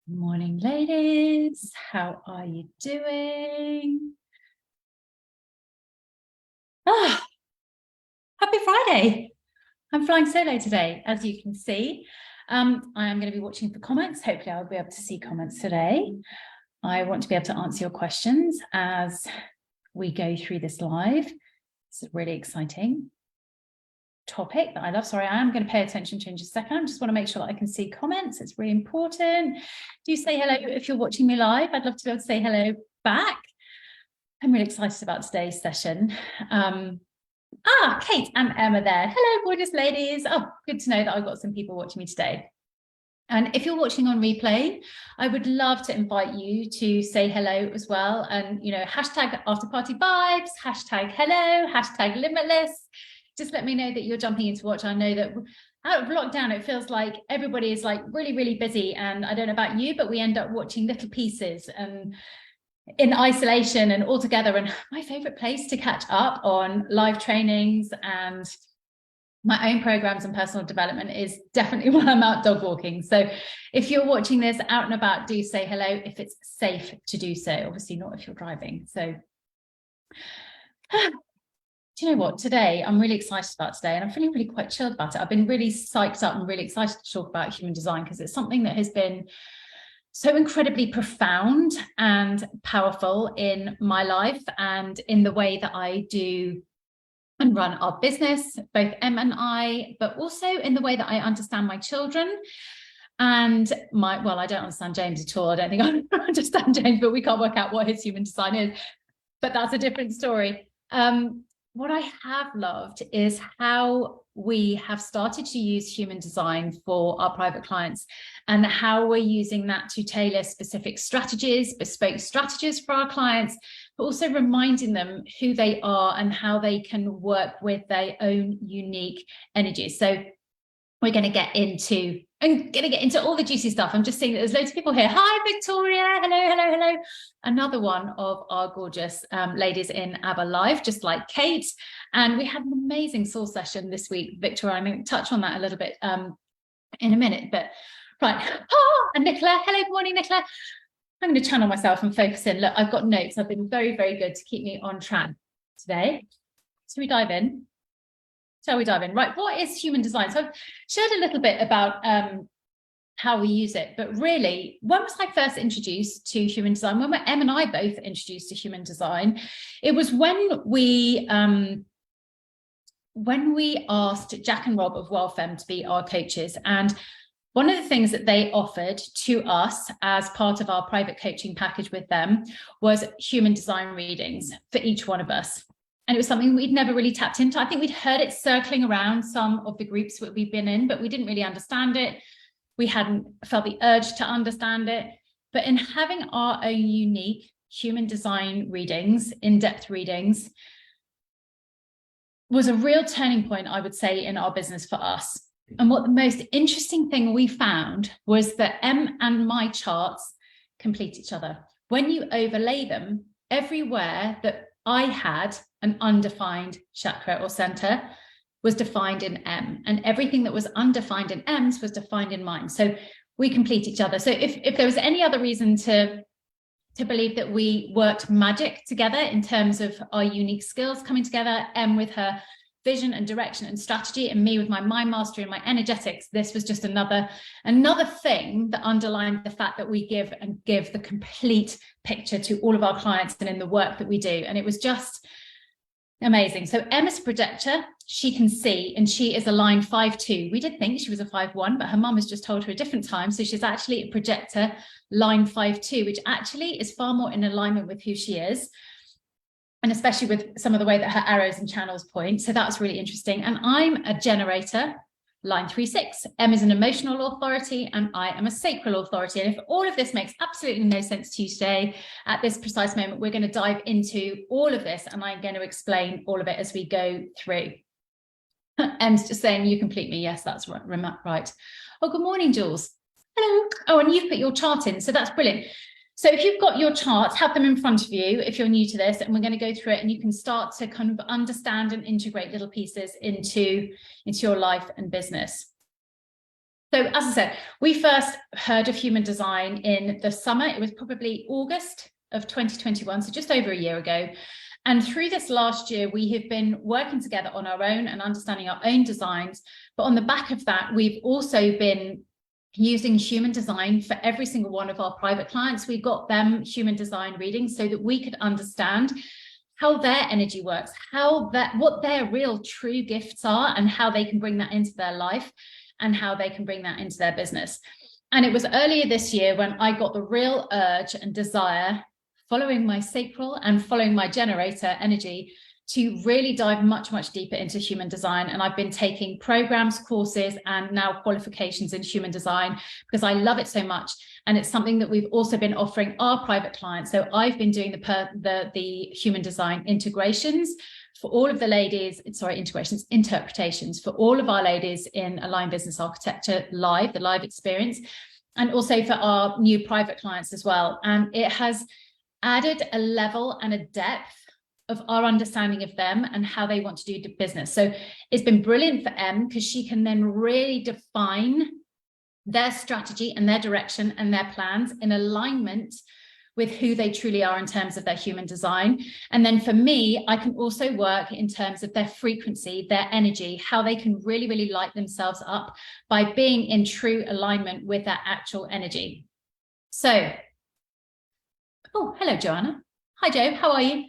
Morning, ladies. How are you doing? Happy Friday. I'm flying solo today, as you can see. I am going to be watching for comments. Hopefully I'll be able to see comments today. I want to be able to answer your questions as we go through this live. It's a really exciting topic that I love. Sorry, I am going to pay attention to in just a second. I just want to make sure that I can see comments. It's really important. Do say hello if you're watching me live. I'd love to be able to say hello back. I'm really excited about today's session. Kate and Emma there. Hello, gorgeous ladies. Oh, good to know that I've got some people watching me today. And if you're watching on replay, I would love to invite you to say hello as well. And, you know, hashtag after party vibes, hashtag hello, hashtag limitless. Just let me know that you're jumping in to watch. I know that out of lockdown, it feels like everybody is like really, really busy. And I don't know about you, but we end up watching little pieces and in isolation and all together. And my favorite place to catch up on live trainings and my own programs and personal development is definitely when I'm out dog walking. So if you're watching this out and about, do say hello if it's safe to do so. Obviously not if you're driving. So do you know what? Today, I'm really excited about today and I'm feeling really quite chilled about it. I've been really psyched up and really excited to talk about human design because it's something that has been so incredibly profound and powerful in my life and in the way that I do and run our business, both Em and I, but also in the way that I understand my children and I don't understand James at all. I don't think I understand James, but we can't work out what his human design is, but that's a different story. What I have loved is how we have started to use human design for our private clients and how we're using that to tailor specific strategies, bespoke strategies for our clients, but also reminding them who they are and how they can work with their own unique energies. So we're going to get into all the juicy stuff. I'm just seeing that there's loads of people here. Hi, Victoria. Hello. Another one of our gorgeous ladies in ABBA Live, just like Kate. And we had an amazing soul session this week, Victoria. I'm going to touch on that a little bit in a minute. But right. And Nicola. Hello, good morning, Nicola. I'm going to channel myself and focus in. Look, I've got notes. I've been very, very good to keep me on track today. Shall we dive in? Right, what is human design? So I've shared a little bit about how we use it, but really, when was I first introduced to human design? When were Em and I both introduced to human design? It was when we asked Jack and Rob of WellFem to be our coaches. And one of the things that they offered to us as part of our private coaching package with them was human design readings for each one of us. And it was something we'd never really tapped into. I think we'd heard it circling around some of the groups that we've been in, but we didn't really understand it. We hadn't felt the urge to understand it. But in having our own unique human design readings, in-depth readings, was a real turning point, I would say, in our business for us. And what the most interesting thing we found was that Em and my charts complete each other. When you overlay them, everywhere that I had an undefined chakra or center was defined in Em, and everything that was undefined in Em's was defined in mine. So we complete each other. So if there was any other reason to believe that we worked magic together in terms of our unique skills coming together, Em with her vision and direction and strategy, and me with my mind mastery and my energetics, this was just another thing that underlined the fact that we give the complete picture to all of our clients and in the work that we do. And it was just amazing. So Emma's a projector, she can see, and she is a line 5-2. We did think she was a 5-1, but her mum has just told her a different time. So she's actually a projector line 5-2, which actually is far more in alignment with who she is. And especially with some of the way that her arrows and channels point. So that's really interesting. And I'm a generator, line 3-6. Em is an emotional authority and I am a sacral authority. And if all of this makes absolutely no sense to you today, at this precise moment, we're going to dive into all of this and I'm going to explain all of it as we go through. Em's just saying, you complete me. Yes, that's right. Oh, good morning, Jules. Hello. Oh, and you've put your chart in, so that's brilliant. So if you've got your charts, have them in front of you if you're new to this, and we're going to go through it, and you can start to kind of understand and integrate little pieces into your life and business. So as I said, we first heard of human design in the summer. It was probably August of 2021, so just over a year ago. And through this last year, we have been working together on our own and understanding our own designs. But on the back of that, we've also been using human design for every single one of our private clients. We got them human design readings so that we could understand how their energy works, what their real true gifts are, and how they can bring that into their life and how they can bring that into their business. And it was earlier this year when I got the real urge and desire, following my sacral and following my generator energy, to really dive much, much deeper into human design. And I've been taking programs, courses, and now qualifications in human design because I love it so much. And it's something that we've also been offering our private clients. So I've been doing the human design integrations for all of the ladies, interpretations for all of our ladies in Aligned Business Architecture Live, the live experience, and also for our new private clients as well. And it has added a level and a depth of our understanding of them and how they want to do business. So it's been brilliant for Em because she can then really define their strategy and their direction and their plans in alignment with who they truly are in terms of their human design. And then for me, I can also work in terms of their frequency, their energy, how they can really, really light themselves up by being in true alignment with their actual energy. So, oh, hello, Joanna. Hi, Joe, how are you?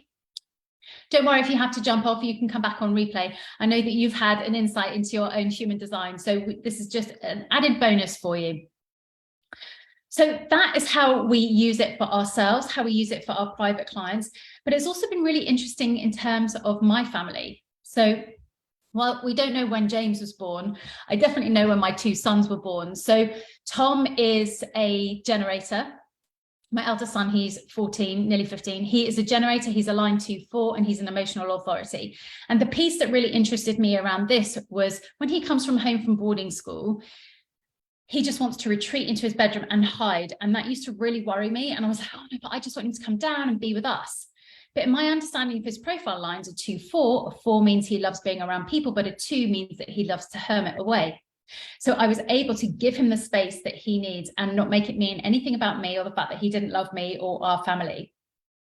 Don't worry if you have to jump off, you can come back on replay. I know that you've had an insight into your own human design, so this is just an added bonus for you. So that is how we use it for ourselves, how we use it for our private clients. But it's also been really interesting in terms of my family. So while we don't know when James was born, I definitely know when my two sons were born. So Tom is a generator. My eldest son, he's 14, nearly 15. He is a generator, he's aligned 2-4, and he's an emotional authority. And the piece that really interested me around this was when he comes home from boarding school, he just wants to retreat into his bedroom and hide. And that used to really worry me. And I was like, oh no, but I just want him to come down and be with us. But in my understanding of his profile lines, a 2-4, a 4 means he loves being around people, but a 2 means that he loves to hermit away. So I was able to give him the space that he needs and not make it mean anything about me or the fact that he didn't love me or our family.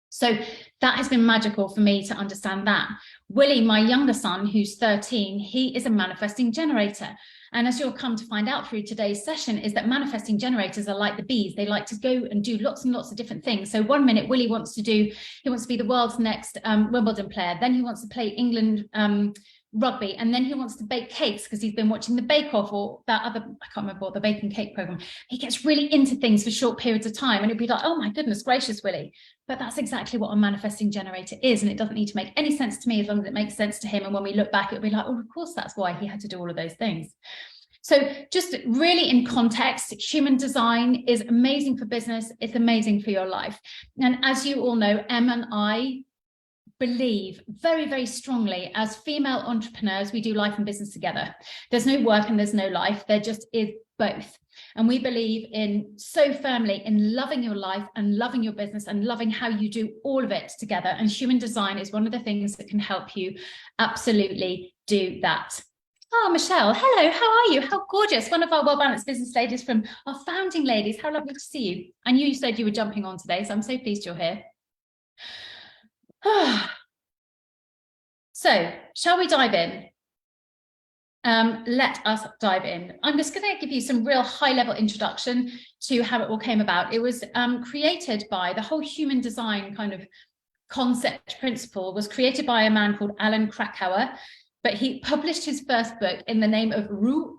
So that has been magical for me to understand that. Willie, my younger son, who's 13, he is a manifesting generator. And as you'll come to find out through today's session, is that manifesting generators are like the bees. They like to go and do lots and lots of different things. So one minute Willie wants to be the world's next Wimbledon player. Then he wants to play England rugby, and then he wants to bake cakes because he's been watching the Bake Off or that other, I can't remember what, the baking cake program. He gets really into things for short periods of time, and it'd be like, oh my goodness gracious, Willie. But that's exactly what a manifesting generator is, and it doesn't need to make any sense to me as long as it makes sense to him. And when we look back, it'll be like, oh, of course that's why he had to do all of those things. So just really in context, human design is amazing for business. It's amazing for your life. And as you all know, Em and I believe very, very strongly as female entrepreneurs, we do life and business together. There's no work and there's no life. There just is both. And we believe in so firmly in loving your life and loving your business and loving how you do all of it together. And human design is one of the things that can help you absolutely do that. Oh, Michelle, hello, how are you? How gorgeous. One of our well-balanced business ladies from our founding ladies. How lovely to see you. I knew you said you were jumping on today, so I'm so pleased you're here. So, shall we dive in? Let us dive in. I'm just going to give you some real high-level introduction to how it all came about. It was created by the whole human design kind of concept principle was created by a man called Alan Krakauer, but he published his first book in the name of Ru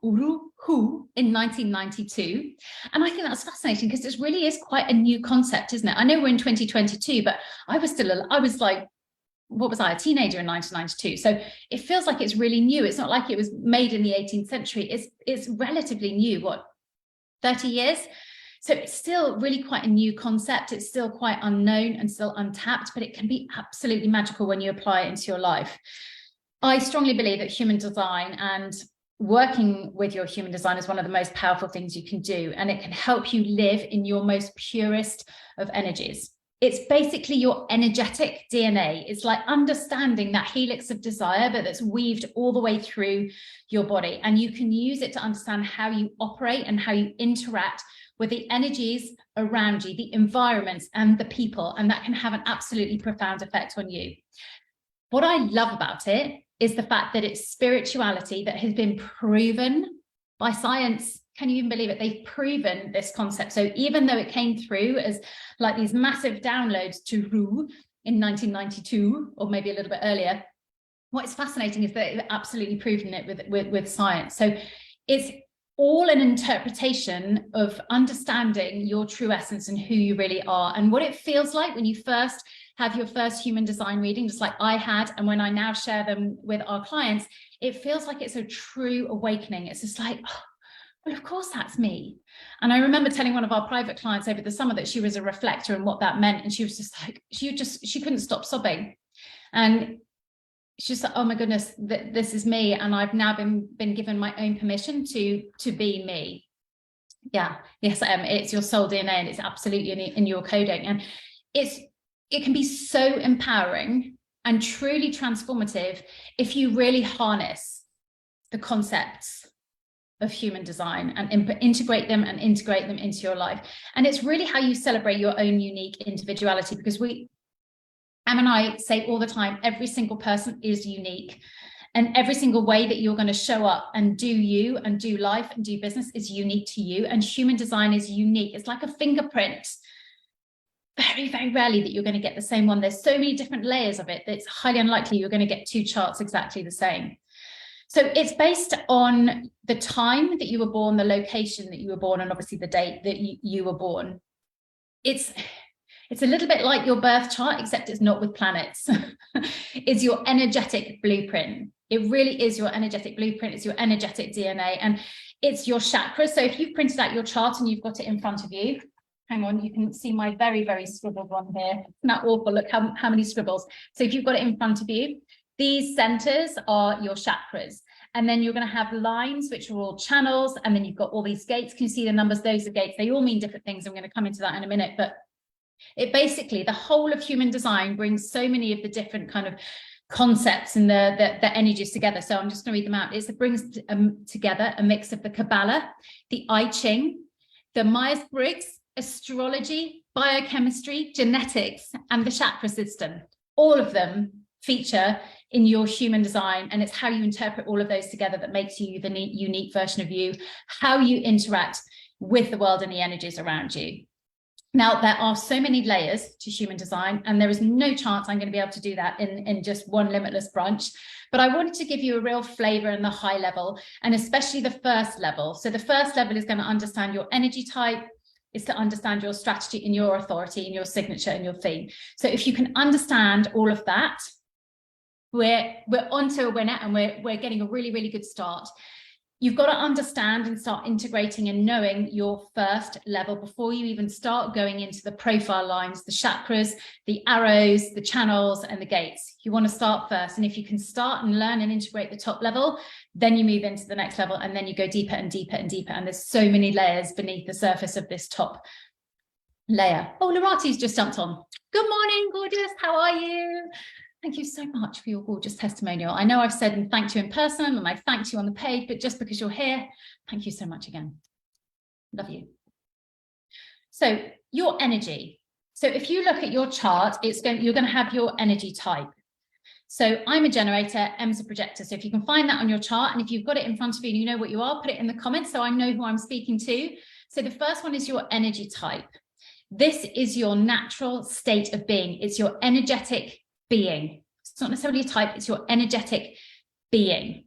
Hu in 1992. And I think that's fascinating because this really is quite a new concept, isn't it? I know we're in 2022, but I was like, what was I, a teenager in 1992? So it feels like it's really new. It's not like it was made in the 18th century. It's relatively new, what, 30 years? So it's still really quite a new concept. It's still quite unknown and still untapped, but it can be absolutely magical when you apply it into your life. I strongly believe that human design and working with your human design is one of the most powerful things you can do, and it can help you live in your most purest of energies. It's basically your energetic DNA. It's like understanding that helix of desire, but that's weaved all the way through your body. And you can use it to understand how you operate and how you interact with the energies around you, the environments and the people. And that can have an absolutely profound effect on you. What I love about it is the fact that it's spirituality that has been proven by science. Can you even believe it? They've proven this concept. So even though it came through as like these massive downloads to Rue in 1992, or maybe a little bit earlier, what is fascinating is that they've absolutely proven it with science. So it's all an interpretation of understanding your true essence and who you really are, and what it feels like when you first have your first human design reading, just like I had, and when I now share them with our clients, it feels like it's a true awakening. It's just like, oh, well, of course that's me. And I remember telling one of our private clients over the summer that she was a reflector and what that meant, and she was just like, she couldn't stop sobbing. And she's like, oh my goodness, this is me, and I've now been given my own permission to be me. Yeah, yes, it's your soul DNA, and it's absolutely in your coding, and it can be so empowering and truly transformative if you really harness the concepts of human design and integrate them into your life. And it's really how you celebrate your own unique individuality, because Em and I say all the time, every single person is unique, and every single way that you're going to show up and do you and do life and do business is unique to you. And human design is unique. It's like a fingerprint. Very, very rarely that you're going to get the same one. There's so many different layers of it that it's highly unlikely you're going to get two charts exactly the same. So it's based on the time that you were born, the location that you were born, and obviously the date that you were born. It's a little bit like your birth chart, except it's not with planets. It's your energetic blueprint. It really is your energetic blueprint. It's your energetic DNA, and it's your chakras. So if you've printed out your chart and you've got it in front of you, hang on, you can see my very, very scribbled one here. Isn't that awful? Look how many scribbles. So if you've got it in front of you, these centers are your chakras. And then you're going to have lines, which are all channels. And then you've got all these gates. Can you see the numbers? Those are gates. They all mean different things. I'm going to come into that in a minute. But it basically, the whole of human design brings so many of the different kind of concepts and the energies together. So I'm just going to read them out. It brings together a mix of the Kabbalah, the I Ching, the Myers-Briggs, astrology, biochemistry, genetics, and the chakra system. All of them feature in your human design, and it's how you interpret all of those together that makes you the unique version of you, how you interact with the world and the energies around you. Now, there are so many layers to human design, and there is no chance I'm going to be able to do that in just one limitless brunch. But I wanted to give you a real flavor in the high level, and especially the first level. So the first level is going to understand your energy type, is to understand your strategy and your authority and your signature and your theme. So if you can understand all of that, we're onto a winner, and we're getting a really, really good start. You've got to understand and start integrating and knowing your first level before you even start going into the profile lines, the chakras, the arrows, the channels, and the gates. You want to start first. And if you can start and learn and integrate the top level, then you move into the next level, and then you go deeper and deeper and deeper. And there's so many layers beneath the surface of this top layer. Oh, Larati's just jumped on. Good morning, gorgeous. How are you? Thank you so much for your gorgeous testimonial. I know I've said and thanked you in person, and I thanked you on the page, but just because you're here, thank you so much again. Love you. So your energy. So if you look at your chart, you're going to have your energy type. So I'm a generator, Em's a projector. So if you can find that on your chart, and if you've got it in front of you and you know what you are, put it in the comments so I know who I'm speaking to. So the first one is your energy type. This is your natural state of being. It's your energetic being. It's not necessarily a type, it's your energetic being.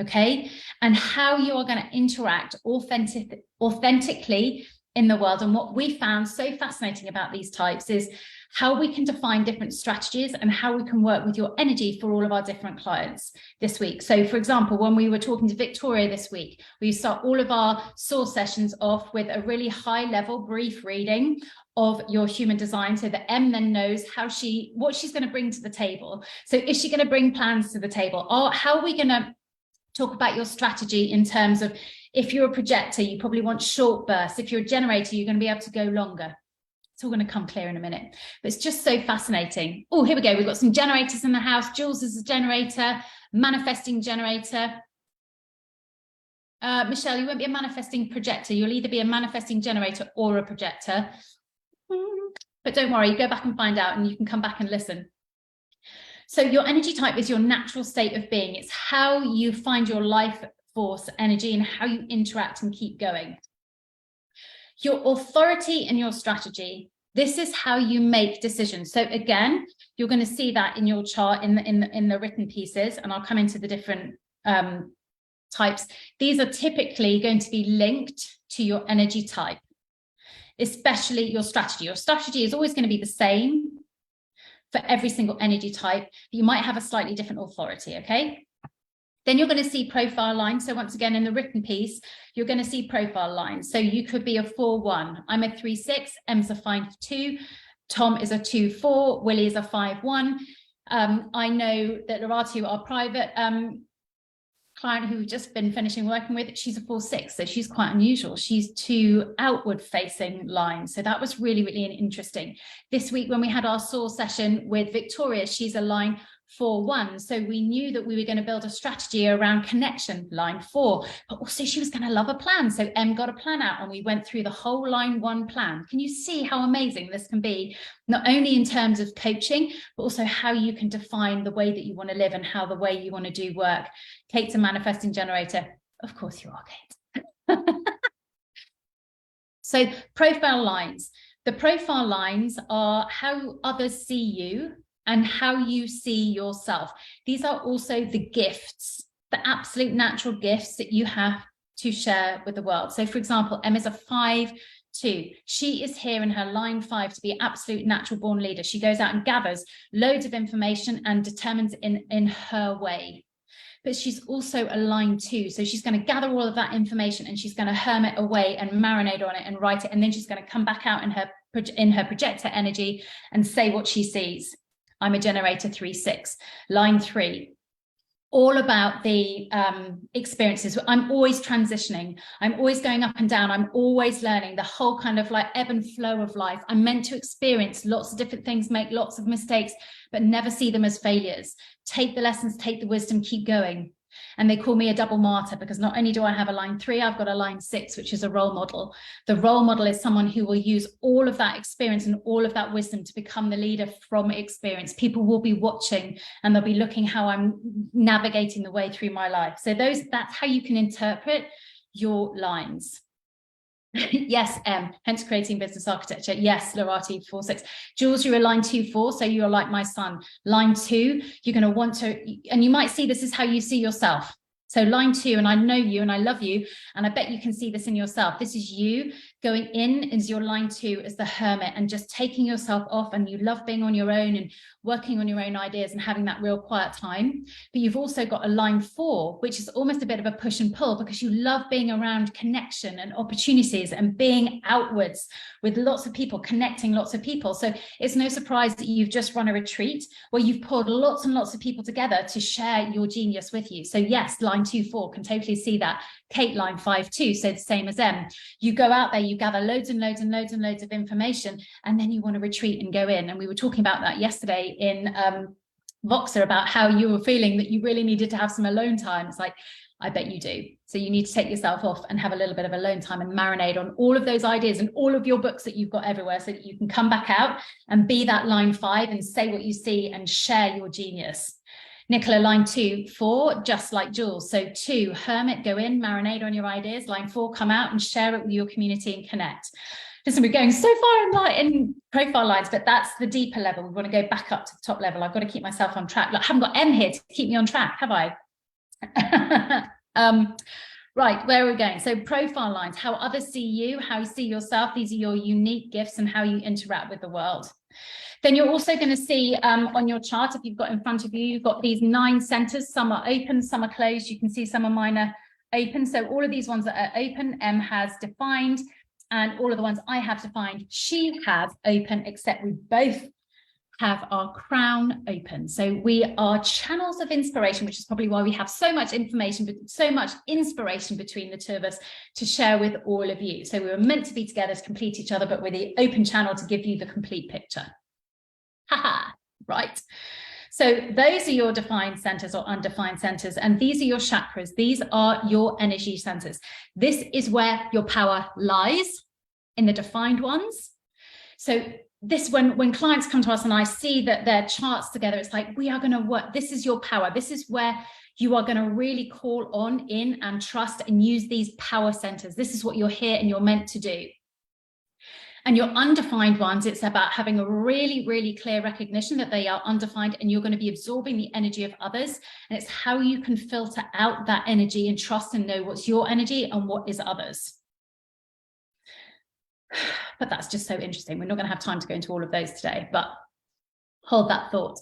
Okay. And how you are going to interact authentically in the world. And what we found so fascinating about these types is how we can define different strategies and how we can work with your energy for all of our different clients this week. So for example, when we were talking to Victoria this week, we start all of our source sessions off with a really high level brief reading of your human design, so that Em then knows what she's going to bring to the table. So is she going to bring plans to the table? Or how are we going to talk about your strategy in terms of, if you're a projector, you probably want short bursts. If you're a generator, you're going to be able to go longer. It's all going to come clear in a minute, but it's just so fascinating. Oh, here we go. We've got some generators in the house. Jules is a generator, manifesting generator. Michelle, you won't be a manifesting projector. You'll either be a manifesting generator or a projector. But don't worry, go back and find out, and you can come back and listen. So your energy type is your natural state of being. It's how you find your life force energy and how you interact and keep going. Your authority and your strategy. This is how you make decisions. So again, you're going to see that in your chart in the written pieces, and I'll come into the different types. These are typically going to be linked to your energy type, especially your strategy. Your strategy is always going to be the same for every single energy type, but you might have a slightly different authority, okay? Then you're going to see profile lines. So once again, in the written piece, you're going to see profile lines. So you could be a 4-1. I'm a 3-6, Em's a 5-2, Tom is a 2-4, Willie is a 5-1. I know that Lorati, our private client who we've just been finishing working with, she's a 4-6, so she's quite unusual. She's 2 outward facing lines, so that was really interesting. This week when we had our soul session with Victoria, she's a line 4-1, so we knew that we were going to build a strategy around connection, line 4, but also she was going to love a plan. So Em got a plan out and we went through the whole line 1 plan. Can you see how amazing this can be, not only in terms of coaching, but also how you can define the way that you want to live and how the way you want to do work. Kate's a manifesting generator. Of course you are, Kate. So profile lines. The profile lines are how others see you and how you see yourself. These are also the gifts, the absolute natural gifts that you have to share with the world. So for example, Emma's a 5-2. She is here in her line 5 to be an absolute natural born leader. She goes out and gathers loads of information and determines in her way. But she's also a line 2. So she's going to gather all of that information and she's going to hermit away and marinate on it and write it. And then she's going to come back out in her projector energy and say what she sees. I'm a generator 3-6, line 3, all about the experiences. I'm always transitioning. I'm always going up and down. I'm always learning, the whole kind of like ebb and flow of life. I'm meant to experience lots of different things, make lots of mistakes, but never see them as failures. Take the lessons, take the wisdom, keep going. And they call me a double martyr because not only do I have a line 3, I've got a line 6, which is a role model. The role model is someone who will use all of that experience and all of that wisdom to become the leader from experience. People will be watching and they'll be looking how I'm navigating the way through my life. So that's how you can interpret your lines. Yes, hence creating business architecture. Yes, Lorati 4-6. Jules, you're a line 2-4, so you're like my son. Line 2, you're going to want to, and you might see this is how you see yourself. So line 2, and I know you and I love you, and I bet you can see this in yourself. This is you going in as your line 2 as the hermit and just taking yourself off, and you love being on your own and working on your own ideas and having that real quiet time. But you've also got a line 4, which is almost a bit of a push and pull because you love being around connection and opportunities and being outwards with lots of people, connecting lots of people. So it's no surprise that you've just run a retreat where you've pulled lots and lots of people together to share your genius with you. So yes, line 2-4 can totally see that. Kate, line 5-2, so the same as Em. You go out there, you gather loads and loads and loads and loads of information, and then you want to retreat and go in. And we were talking about that yesterday in Voxer about how you were feeling that you really needed to have some alone time. It's like, I bet you do. So you need to take yourself off and have a little bit of alone time and marinate on all of those ideas and all of your books that you've got everywhere so that you can come back out and be that line 5 and say what you see and share your genius. Nicola, line 2-4, just like Jules. So 2, hermit, go in, marinate on your ideas. Line 4, come out and share it with your community and connect. Listen, we're going so far in profile lines, but that's the deeper level. We want to go back up to the top level. I've got to keep myself on track. Look, I haven't got Em here to keep me on track, have I? Right, where are we going? So profile lines, how others see you, how you see yourself. These are your unique gifts and how you interact with the world. Then you're also going to see on your chart, if you've got in front of you, you've got these 9 centers. Some are open, some are closed. You can see some of mine are open. So all of these ones that are open, Em has defined, and all of the ones I have defined, she has open, except we both have our crown open. So we are channels of inspiration, which is probably why we have so much information, but so much inspiration between the two of us to share with all of you. So we were meant to be together to complete each other, but we're the open channel to give you the complete picture. Haha, right. So those are your defined centers or undefined centers, and these are your chakras. These are your energy centers. This is where your power lies, in the defined ones. So this, when clients come to us and I see that their charts together, it's like, we are going to work. This is your power. This is where you are going to really call on, in, and trust and use these power centers. This is what you're here and you're meant to do. And your undefined ones, it's about having a really, really clear recognition that they are undefined, and you're going to be absorbing the energy of others. And it's how you can filter out that energy and trust and know what's your energy and what is others. But that's just so interesting. We're not going to have time to go into all of those today, but hold that thought.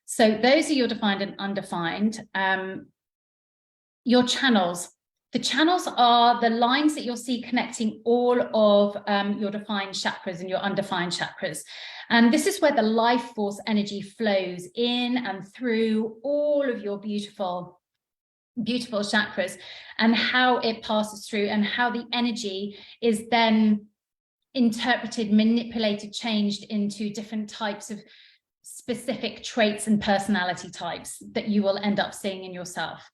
So those are your defined and undefined. Your channels. The channels are the lines that you'll see connecting all of your defined chakras and your undefined chakras. And this is where the life force energy flows in and through all of your beautiful, beautiful chakras, and how it passes through and how the energy is then interpreted, manipulated, changed into different types of specific traits and personality types that you will end up seeing in yourself.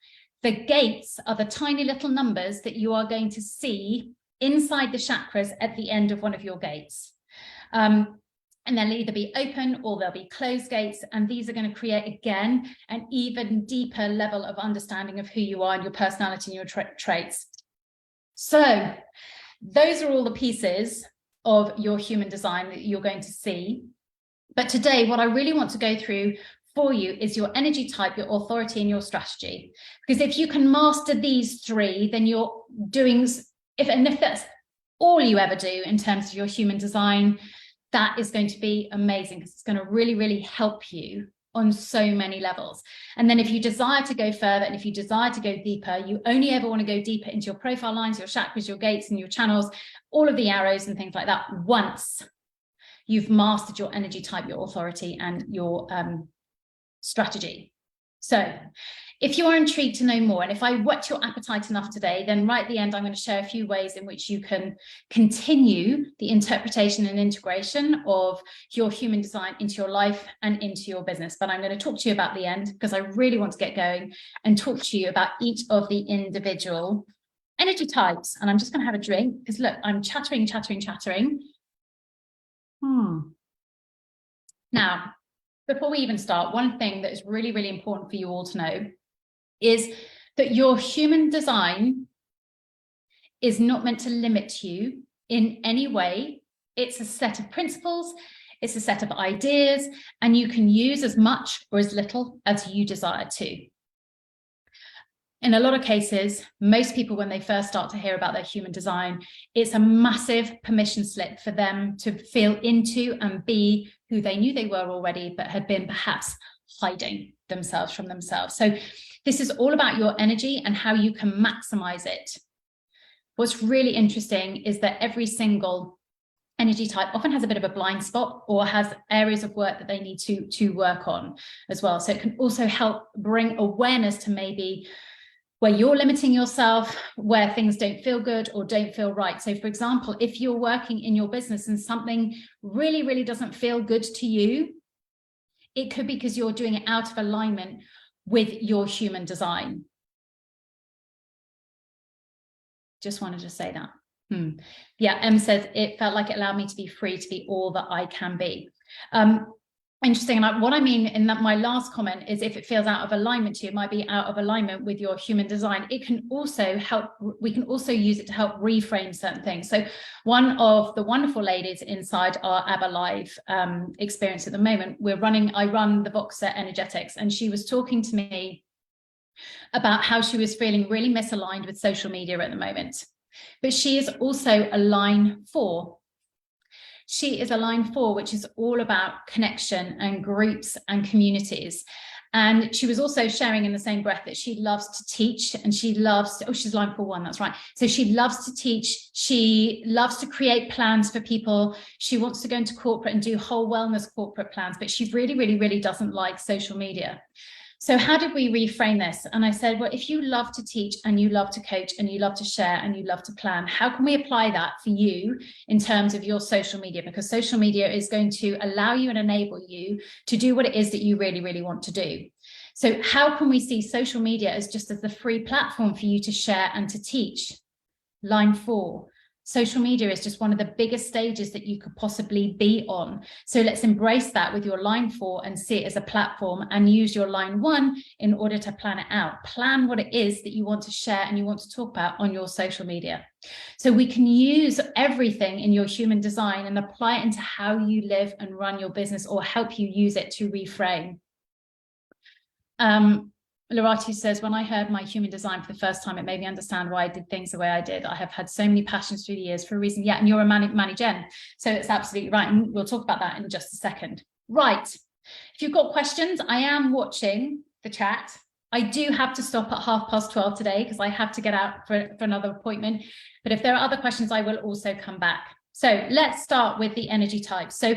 The gates are the tiny little numbers that you are going to see inside the chakras at the end of one of your gates. And they'll either be open or they'll be closed gates. And these are going to create, again, an even deeper level of understanding of who you are and your personality and your traits. So those are all the pieces of your human design that you're going to see. But today, what I really want to go through for you is your energy type, your authority, and your strategy. Because if you can master these three, then you're doing, if that's all you ever do in terms of your human design, that is going to be amazing, because it's going to really, really help you on so many levels. And then if you desire to go further, and if you desire to go deeper, you only ever want to go deeper into your profile lines, your chakras, your gates, and your channels, all of the arrows and things like that, once you've mastered your energy type, your authority, and your strategy. So if you are intrigued to know more, and if I whet your appetite enough today, then right at the end, I'm going to share a few ways in which you can continue the interpretation and integration of your human design into your life and into your business. But I'm going to talk to you about the end, because I really want to get going and talk to you about each of the individual energy types. And I'm just going to have a drink, because look, I'm chattering. Now, before we even start, one thing that is really, really important for you all to know is that your human design is not meant to limit you in any way. It's a set of principles, it's a set of ideas, and you can use as much or as little as you desire to. In a lot of cases, most people, when they first start to hear about their human design, it's a massive permission slip for them to feel into and be who they knew they were already, but had been perhaps hiding themselves from themselves. So this is all about your energy and how you can maximize it. What's really interesting is that every single energy type often has a bit of a blind spot, or has areas of work that they need to work on as well. So it can also help bring awareness to maybe where you're limiting yourself, where things don't feel good or don't feel right. So for example, if you're working in your business and something really, really doesn't feel good to you, it could be because you're doing it out of alignment with your human design. Just wanted to say that. Yeah, Em says, it felt like it allowed me to be free to be all that I can be. Interesting. And what I mean in that, my last comment is, if it feels out of alignment to you, it might be out of alignment with your human design. It can also help, we can also use it to help reframe certain things. So one of the wonderful ladies inside our ABBA Live experience at the moment, I run the Voxer Energetics, and she was talking to me about how she was feeling really misaligned with social media at the moment. But she is also a line 4. She is a line 4, which is all about connection and groups and communities. And she was also sharing in the same breath that she loves to teach, and she loves, oh, she's line 4-1, that's right. So she loves to teach. She loves to create plans for people. She wants to go into corporate and do whole wellness corporate plans, but she really, really, really doesn't like social media. So how did we reframe this? And I said, well, if you love to teach and you love to coach and you love to share and you love to plan, how can we apply that for you in terms of your social media? Because social media is going to allow you and enable you to do what it is that you really, really want to do. So how can we see social media as just as the free platform for you to share and to teach? Line 4. Social media is just one of the biggest stages that you could possibly be on. So let's embrace that with your line 4 and see it as a platform, and use your line 1 in order to plan it out. Plan what it is that you want to share and you want to talk about on your social media. So we can use everything in your human design and apply it into how you live and run your business, or help you use it to reframe. Lorati says, when I heard my human design for the first time, it made me understand why I did things the way I did. I have had so many passions through the years for a reason. Yeah, and you're a Mani Gen, so it's absolutely right. And we'll talk about that in just a second. Right. If you've got questions, I am watching the chat. I do have to stop at 12:30 today because I have to get out for another appointment. But if there are other questions, I will also come back. So let's start with the energy types. So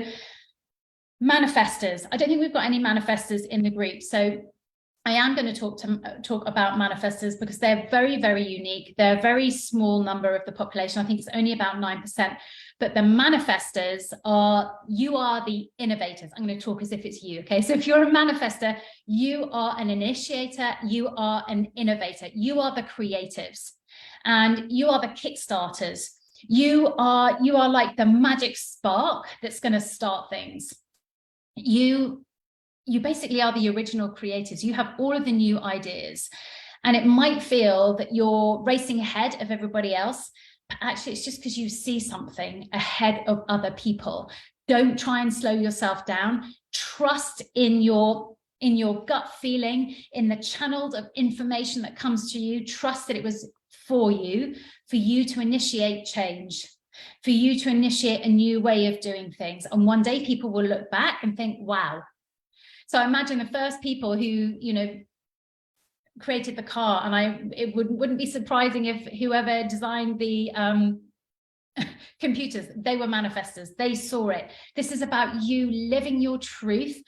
manifestors. I don't think we've got any manifestors in the group. So I am going to talk about manifestors because they're very, very unique. They're a very small number of the population. I think it's only about 9%. But the manifestors are, you are the innovators. I'm going to talk as if it's you. Okay. So if you're a manifestor, you are an initiator. You are an innovator. You are the creatives, and you are the kickstarters. You are like the magic spark that's going to start things. You basically are the original creators. You have all of the new ideas, and it might feel that you're racing ahead of everybody else, but actually it's just because you see something ahead of other people. Don't try and slow yourself down. Trust in your gut feeling, in the channels of information that comes to you. Trust that it was for you to initiate change, for you to initiate a new way of doing things. And one day people will look back and think, wow. So I imagine the first people who, created the car, and it wouldn't be surprising if whoever designed the computers, they were manifestors. They saw it. This is about you living your truth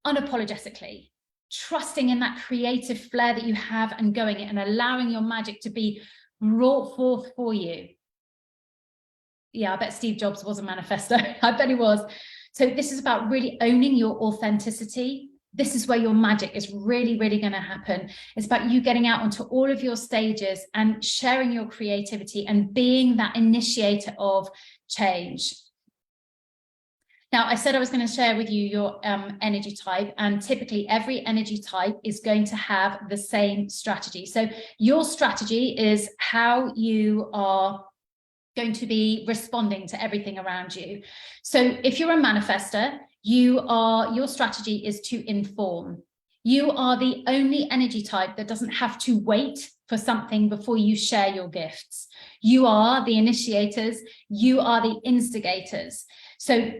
unapologetically, trusting in that creative flair that you have and going it, and allowing your magic to be brought forth for you. Yeah, I bet Steve Jobs was a manifestor. I bet he was. So this is about really owning your authenticity. This is where your magic is really, really going to happen. It's about you getting out onto all of your stages and sharing your creativity and being that initiator of change. Now, I said I was going to share with you your energy type, and typically every energy type is going to have the same strategy. So your strategy is how you are going to be responding to everything around you. So if you're a manifestor, your strategy is to inform. You are the only energy type that doesn't have to wait for something before you share your gifts. You are the initiators. You are the instigators. So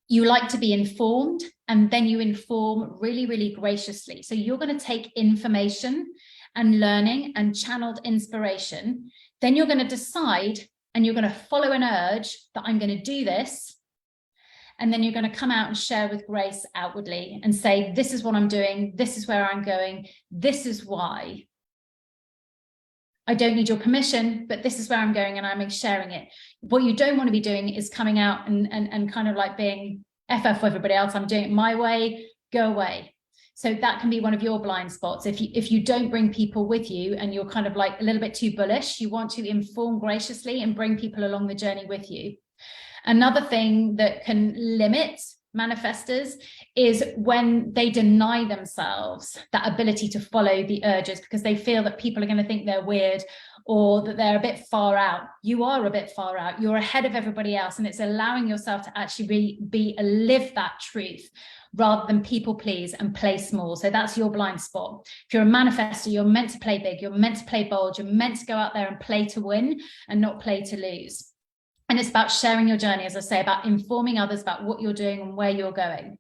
you like to be informed, and then you inform really, really graciously. So you're going to take information and learning and channeled inspiration. Then you're going to decide, and you're going to follow an urge that I'm going to do this. And then you're going to come out and share with grace outwardly and say, this is what I'm doing. This is where I'm going. This is why. I don't need your permission, but this is where I'm going, and I'm sharing it. What you don't want to be doing is coming out and kind of like being FF for everybody else. I'm doing it my way, go away. So that can be one of your blind spots. If you don't bring people with you and you're kind of like a little bit too bullish, you want to inform graciously and bring people along the journey with you. Another thing that can limit manifestors is when they deny themselves that ability to follow the urges because they feel that people are going to think they're weird or that they're a bit far out. You are a bit far out. You're ahead of everybody else, and it's allowing yourself to actually live that truth rather than people please and play small. So that's your blind spot. If you're a manifestor, you're meant to play big, you're meant to play bold, you're meant to go out there and play to win and not play to lose. And it's about sharing your journey, as I say, about informing others about what you're doing and where you're going.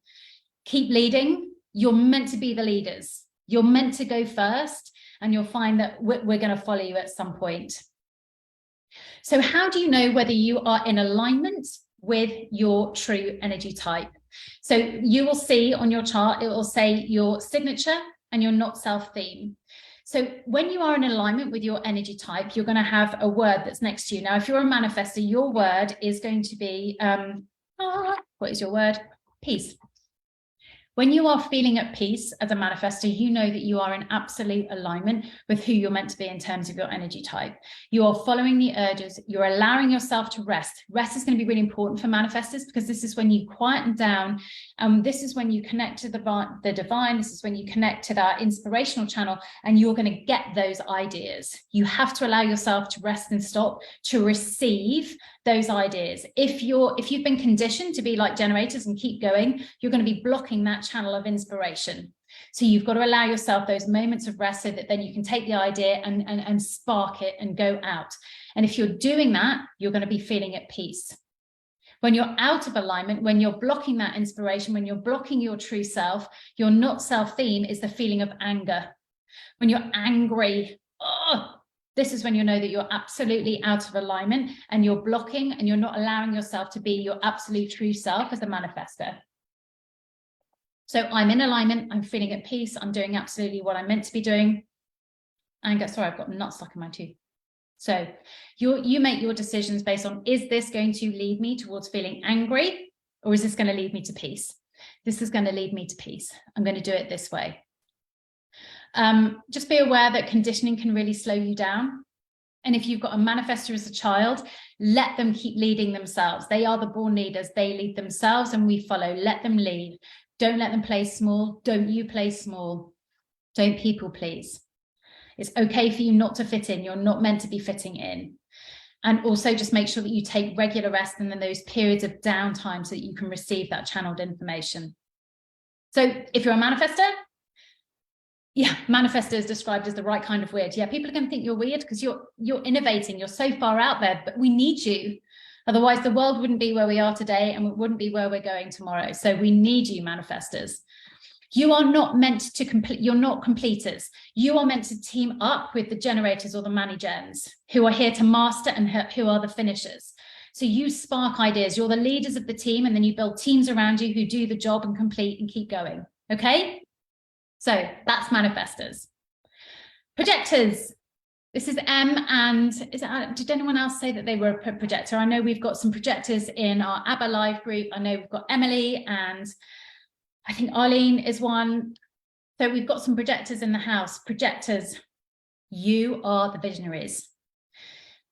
Keep leading. You're meant to be the leaders. You're meant to go first, and you'll find that we're going to follow you at some point. So how do you know whether you are in alignment with your true energy type? So you will see on your chart, it will say your signature and your not self theme. So when you are in alignment with your energy type, you're going to have a word that's next to you. Now, if you're a manifestor, your word is going to be, what is your word? Peace. When you are feeling at peace as a manifestor, you know that you are in absolute alignment with who you're meant to be in terms of your energy type. You are following the urges. You're allowing yourself to rest. Rest is going to be really important for manifestors, because this is when you quieten down. This is when you connect to the divine. This is when you connect to that inspirational channel, and you're going to get those ideas. You have to allow yourself to rest and stop to receive those ideas. If you've been conditioned to be like generators and keep going, you're going to be blocking that channel of inspiration. So you've got to allow yourself those moments of rest so that then you can take the idea and spark it and go out. And if you're doing that, you're going to be feeling at peace. When you're out of alignment, when you're blocking that inspiration, when you're blocking your true self, your not self theme is the feeling of anger. When you're angry, this is when you know that you're absolutely out of alignment, and you're blocking and you're not allowing yourself to be your absolute true self as a manifestor. So I'm in alignment, I'm feeling at peace, I'm doing absolutely what I'm meant to be doing. Anger, sorry, I've got a nut stuck in my tooth. So you make your decisions based on, is this going to lead me towards feeling angry, or is this going to lead me to peace? This is going to lead me to peace. I'm going to do it this way. Just be aware that conditioning can really slow you down. And if you've got a manifestor as a child, let them keep leading themselves. They are the born leaders. They lead themselves and we follow. Let them lead. Don't let them play small. Don't you play small. Don't people please. It's okay for you not to fit in. You're not meant to be fitting in. And also just make sure that you take regular rest and then those periods of downtime so that you can receive that channeled information. So if you're a manifestor, yeah, manifestor is described as the right kind of weird. Yeah, people are going to think you're weird because you're innovating. You're so far out there, but we need you. Otherwise, the world wouldn't be where we are today and it wouldn't be where we're going tomorrow. So we need you, manifestors. You are not meant to complete. You're not completers. You are meant to team up with the generators or the mani-gens who are here to master and who are the finishers. So you spark ideas. You're the leaders of the team, and then you build teams around you who do the job and complete and keep going. Okay? So that's manifestors. Projectors. This is M, and did anyone else say that they were a projector? I know we've got some projectors in our ABBA Live group. I know we've got Emily, and I think Arlene is one. So we've got some projectors in the house. Projectors, you are the visionaries.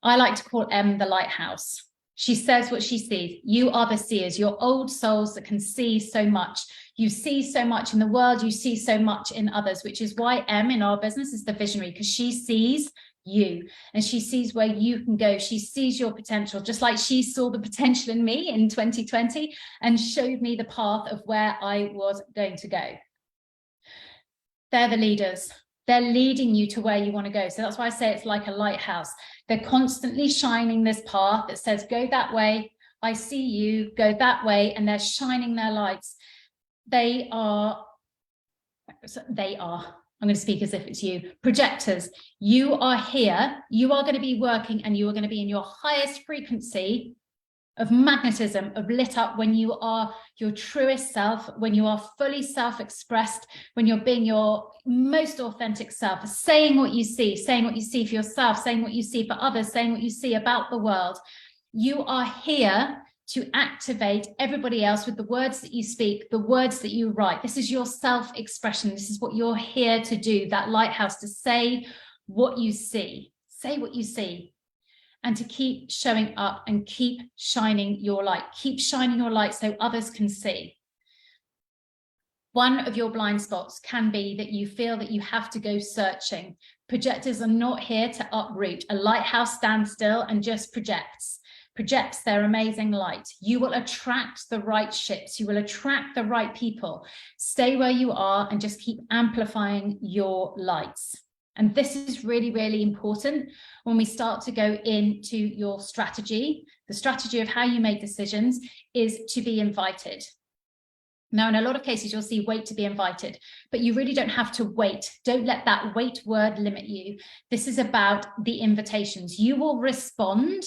I like to call M the lighthouse. She says what she sees. You are the seers. You're old souls that can see so much. You see so much in the world. You see so much in others, which is why M in our business is the visionary, because she sees you and she sees where you can go. She sees your potential, just like she saw the potential in me in 2020 and showed me the path of where I was going to go. They're the leaders. They're leading you to where you want to go. So that's why I say it's like a lighthouse. They're constantly shining this path that says, go that way. I see you, go that way. And they're shining their lights. They are, I'm going to speak as if it's you, projectors. You are here. You are going to be working and you are going to be in your highest frequency of magnetism, of lit up, when you are your truest self, when you are fully self-expressed, when you're being your most authentic self, saying what you see for yourself, saying what you see for others, saying what you see about the world. You are here to activate everybody else with the words that you speak, the words that you write. This is your self-expression. This is what you're here to do, that lighthouse, to say what you see, say what you see. And to keep showing up and keep shining your light. Keep shining your light so others can see. One of your blind spots can be that you feel that you have to go searching. Projectors are not here to uproot. A lighthouse stands still and just projects their amazing light. You will attract the right ships. You will attract the right people. Stay where you are and just keep amplifying your lights. And this is really, really important when we start to go into your strategy. The strategy of how you make decisions is to be invited. Now, in a lot of cases, you'll see wait to be invited, but you really don't have to wait. Don't let that wait word limit you. This is about the invitations. You will respond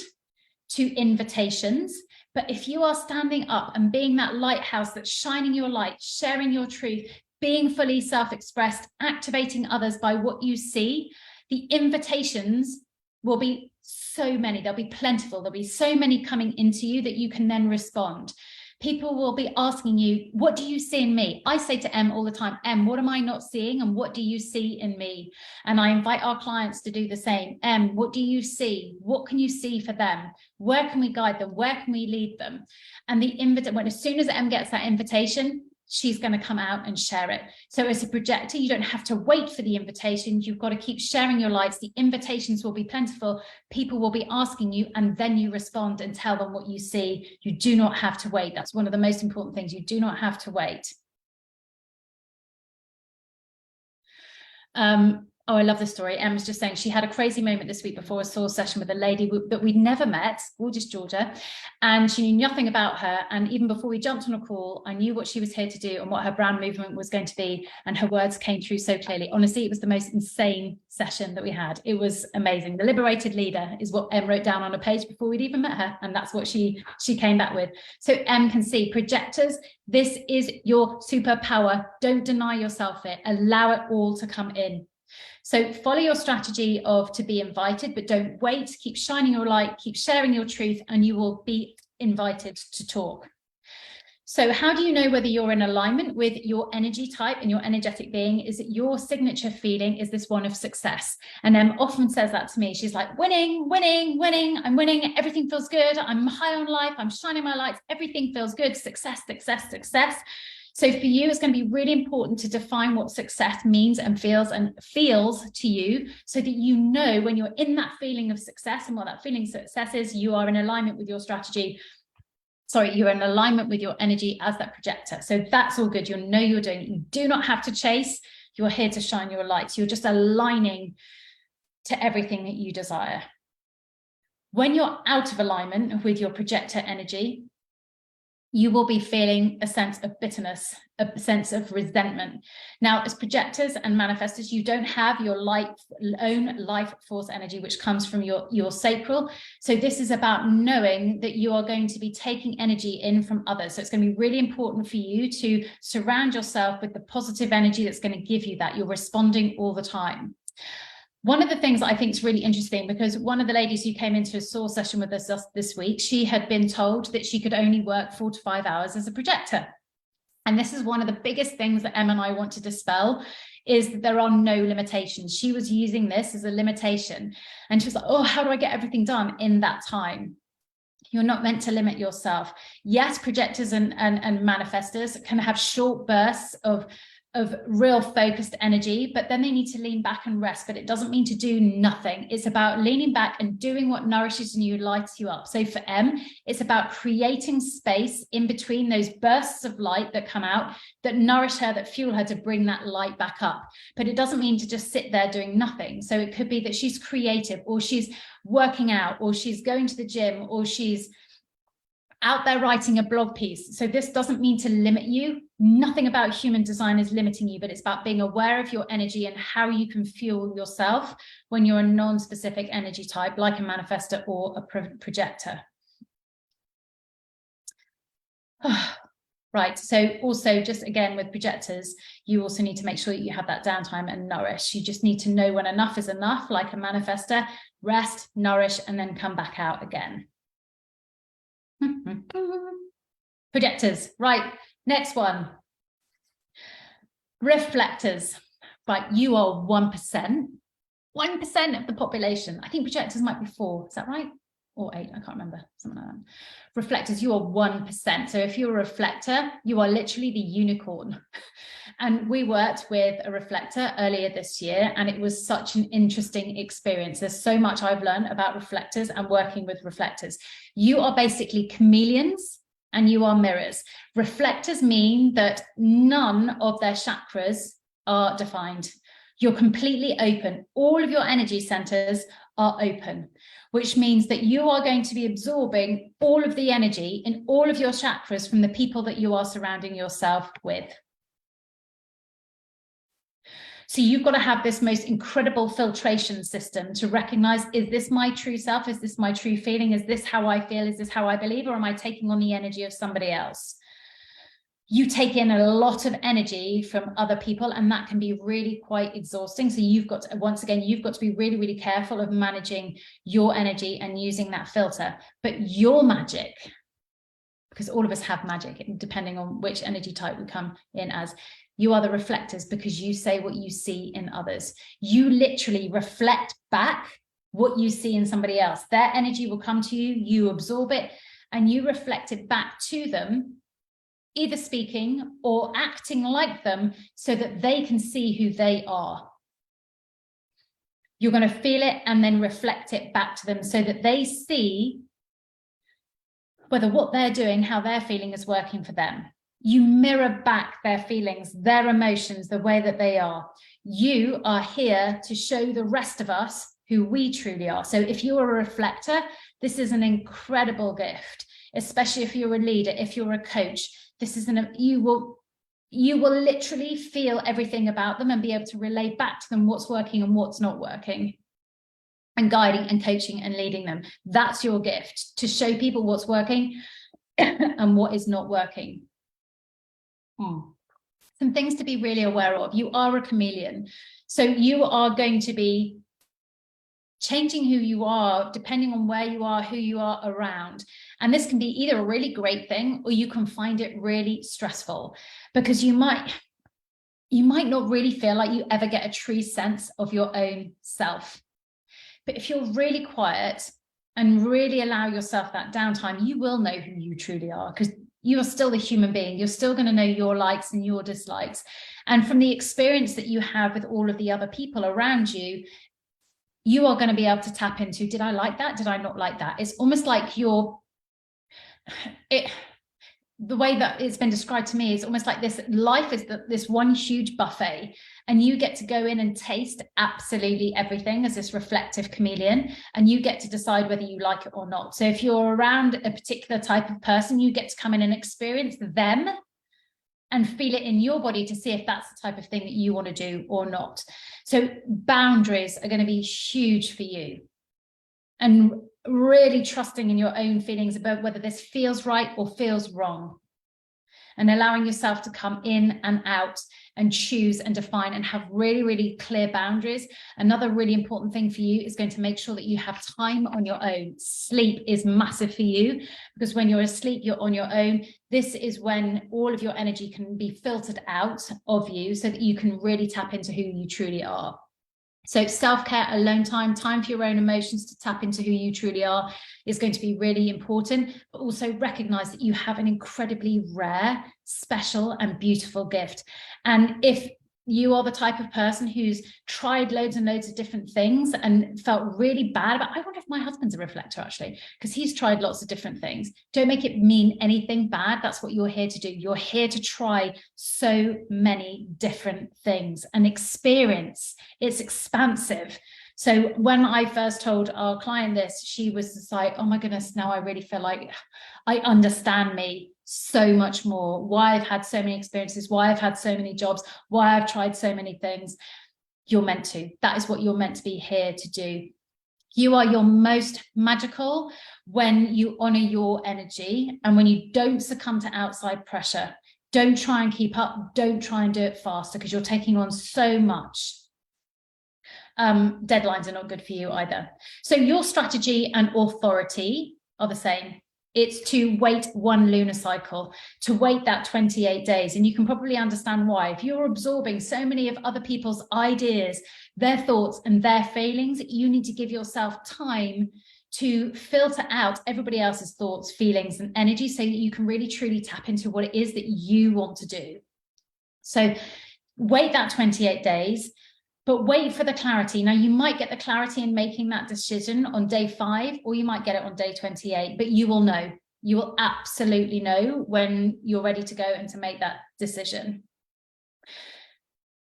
to invitations, but if you are standing up and being that lighthouse that's shining your light, sharing your truth, being fully self-expressed, activating others by what you see, the invitations will be so many. They'll be plentiful. There'll be so many coming into you that you can then respond. People will be asking you, what do you see in me? I say to Em all the time, Em, what am I not seeing? And what do you see in me? And I invite our clients to do the same. Em, what do you see? What can you see for them? Where can we guide them? Where can we lead them? And as soon as Em gets that invitation, she's going to come out and share it. So as a projector, you don't have to wait for the invitations. You've got to keep sharing your lights. The invitations will be plentiful. People will be asking you, and then you respond and tell them what you see. You do not have to wait. That's one of the most important things. You do not have to wait. Oh, I love this story. Em was just saying she had a crazy moment this week before a soul session with a lady that we'd never met, gorgeous Georgia, and she knew nothing about her. And even before we jumped on a call, I knew what she was here to do and what her brand movement was going to be. And her words came through so clearly. Honestly, it was the most insane session that we had. It was amazing. The liberated leader is what Em wrote down on a page before we'd even met her. And that's what she came back with. So Em can see projectors. This is your superpower. Don't deny yourself it. Allow it all to come in. So follow your strategy of to be invited, but don't wait. Keep shining your light, keep sharing your truth, and you will be invited to talk. So how do you know whether you're in alignment with your energy type and your energetic being? Is that your signature feeling is this one of success? And Em often says that to me. She's like, winning, winning, winning. I'm winning. Everything feels good. I'm high on life. I'm shining my lights. Everything feels good. Success, success, success. So for you, it's going to be really important to define what success means and feels to you, so that you know when you're in that feeling of success and what that feeling of success is, you are in alignment with your strategy. Sorry, you're in alignment with your energy as that projector. So that's all good. You'll know you're doing it. You do not have to chase. You're here to shine your lights. You're just aligning to everything that you desire. When you're out of alignment with your projector energy, you will be feeling a sense of bitterness, a sense of resentment. Now, as projectors and manifestors, you don't have your own life force energy, which comes from your sacral. So this is about knowing that you are going to be taking energy in from others. So it's going to be really important for you to surround yourself with the positive energy that's going to give you that. You're responding all the time. One of the things that I think is really interesting, because one of the ladies who came into a soul session with us this week, she had been told that she could only work 4 to 5 hours as a projector. And this is one of the biggest things that Em and I want to dispel, is that there are no limitations. She was using this as a limitation. And she was like, oh, how do I get everything done in that time? You're not meant to limit yourself. Yes, projectors and manifestors can have short bursts of real focused energy, but then they need to lean back and rest. But it doesn't mean to do nothing. It's about leaning back and doing what nourishes you, lights you up. So for Em, it's about creating space in between those bursts of light that come out, that nourish her, that fuel her to bring that light back up. But it doesn't mean to just sit there doing nothing. So it could be that she's creative, or she's working out, or she's going to the gym, or she's out there writing a blog piece. So this doesn't mean to limit you. Nothing about human design is limiting you, but it's about being aware of your energy and how you can fuel yourself when you're a non-specific energy type, like a manifestor or a projector. Right, so also just again with projectors, you also need to make sure that you have that downtime and nourish. You just need to know when enough is enough, like a manifestor, rest, nourish, and then come back out again. Projectors, right, next one. Reflectors, right, you are 1% of the population. I think projectors might be 4, is that right? Or 8, I can't remember, something like that. Reflectors, you are 1%. So if you're a reflector, you are literally the unicorn. And we worked with a reflector earlier this year, and it was such an interesting experience. There's so much I've learned about reflectors and working with reflectors. You are basically chameleons and you are mirrors. Reflectors mean that none of their chakras are defined. You're completely open. All of your energy centers are open, which means that you are going to be absorbing all of the energy in all of your chakras from the people that you are surrounding yourself with. So you've got to have this most incredible filtration system to recognize, is this my true self? Is this my true feeling? Is this how I feel? Is this how I believe? Or am I taking on the energy of somebody else? You take in a lot of energy from other people, and that can be really quite exhausting. So you've got to, once again, you've got to be really, really careful of managing your energy and using that filter. But your magic, because all of us have magic, depending on which energy type we come in as, you are the reflectors, because you say what you see in others. You literally reflect back what you see in somebody else. Their energy will come to you, you absorb it, and you reflect it back to them, either speaking or acting like them so that they can see who they are. You're going to feel it and then reflect it back to them so that they see whether what they're doing, how they're feeling is working for them. You mirror back their feelings, their emotions, the way that they are. You are here to show the rest of us who we truly are. So if you're a reflector, this is an incredible gift, especially if you're a leader, if you're a coach. This is you will literally feel everything about them and be able to relay back to them what's working and what's not working, and guiding and coaching and leading them. That's your gift, to show people what's working and what is not working. Some things to be really aware of. You are a chameleon. So you are going to be changing who you are depending on where you are, who you are around. And this can be either a really great thing, or you can find it really stressful, because you might not really feel like you ever get a true sense of your own self. But if you're really quiet and really allow yourself that downtime, you will know who you truly are, because you are still a human being. You're still going to know your likes and your dislikes. And from the experience that you have with all of the other people around you, you are going to be able to tap into, did I like that? Did I not like that? It's almost like the way that it's been described to me is almost like this life is this one huge buffet, and you get to go in and taste absolutely everything as this reflective chameleon, and you get to decide whether you like it or not. So if you're around a particular type of person, you get to come in and experience them and feel it in your body to see if that's the type of thing that you want to do or not. So boundaries are going to be huge for you, and really trusting in your own feelings about whether this feels right or feels wrong, and allowing yourself to come in and out and choose and define and have really, really clear boundaries. Another really important thing for you is going to make sure that you have time on your own. Sleep is massive for you, because when you're asleep, you're on your own. This is when all of your energy can be filtered out of you so that you can really tap into who you truly are. So self-care, alone time, time for your own emotions to tap into who you truly are is going to be really important, but also recognize that you have an incredibly rare, special and beautiful gift. And if you are the type of person who's tried loads and loads of different things and felt really bad about, I wonder if my husband's a reflector actually, because he's tried lots of different things. Don't make it mean anything bad. That's what you're here to do. You're here to try so many different things and experience. It's expansive. So when I first told our client this, she was just like, oh my goodness, now I really feel like I understand me so much more, why I've had so many experiences, why I've had so many jobs, why I've tried so many things. You're meant to. That is what you're meant to be here to do. You are your most magical when you honor your energy and when you don't succumb to outside pressure. Don't try and keep up. Don't try and do it faster, because you're taking on so much. Deadlines are not good for you either. So your strategy and authority are the same. It's to wait one lunar cycle, to wait that 28 days. And you can probably understand why. If you're absorbing so many of other people's ideas, their thoughts and their feelings, you need to give yourself time to filter out everybody else's thoughts, feelings and energy so that you can really truly tap into what it is that you want to do. So wait that 28 days. But wait for the clarity. Now, you might get the clarity in making that decision on day 5, or you might get it on day 28, but you will know. You will absolutely know when you're ready to go and to make that decision.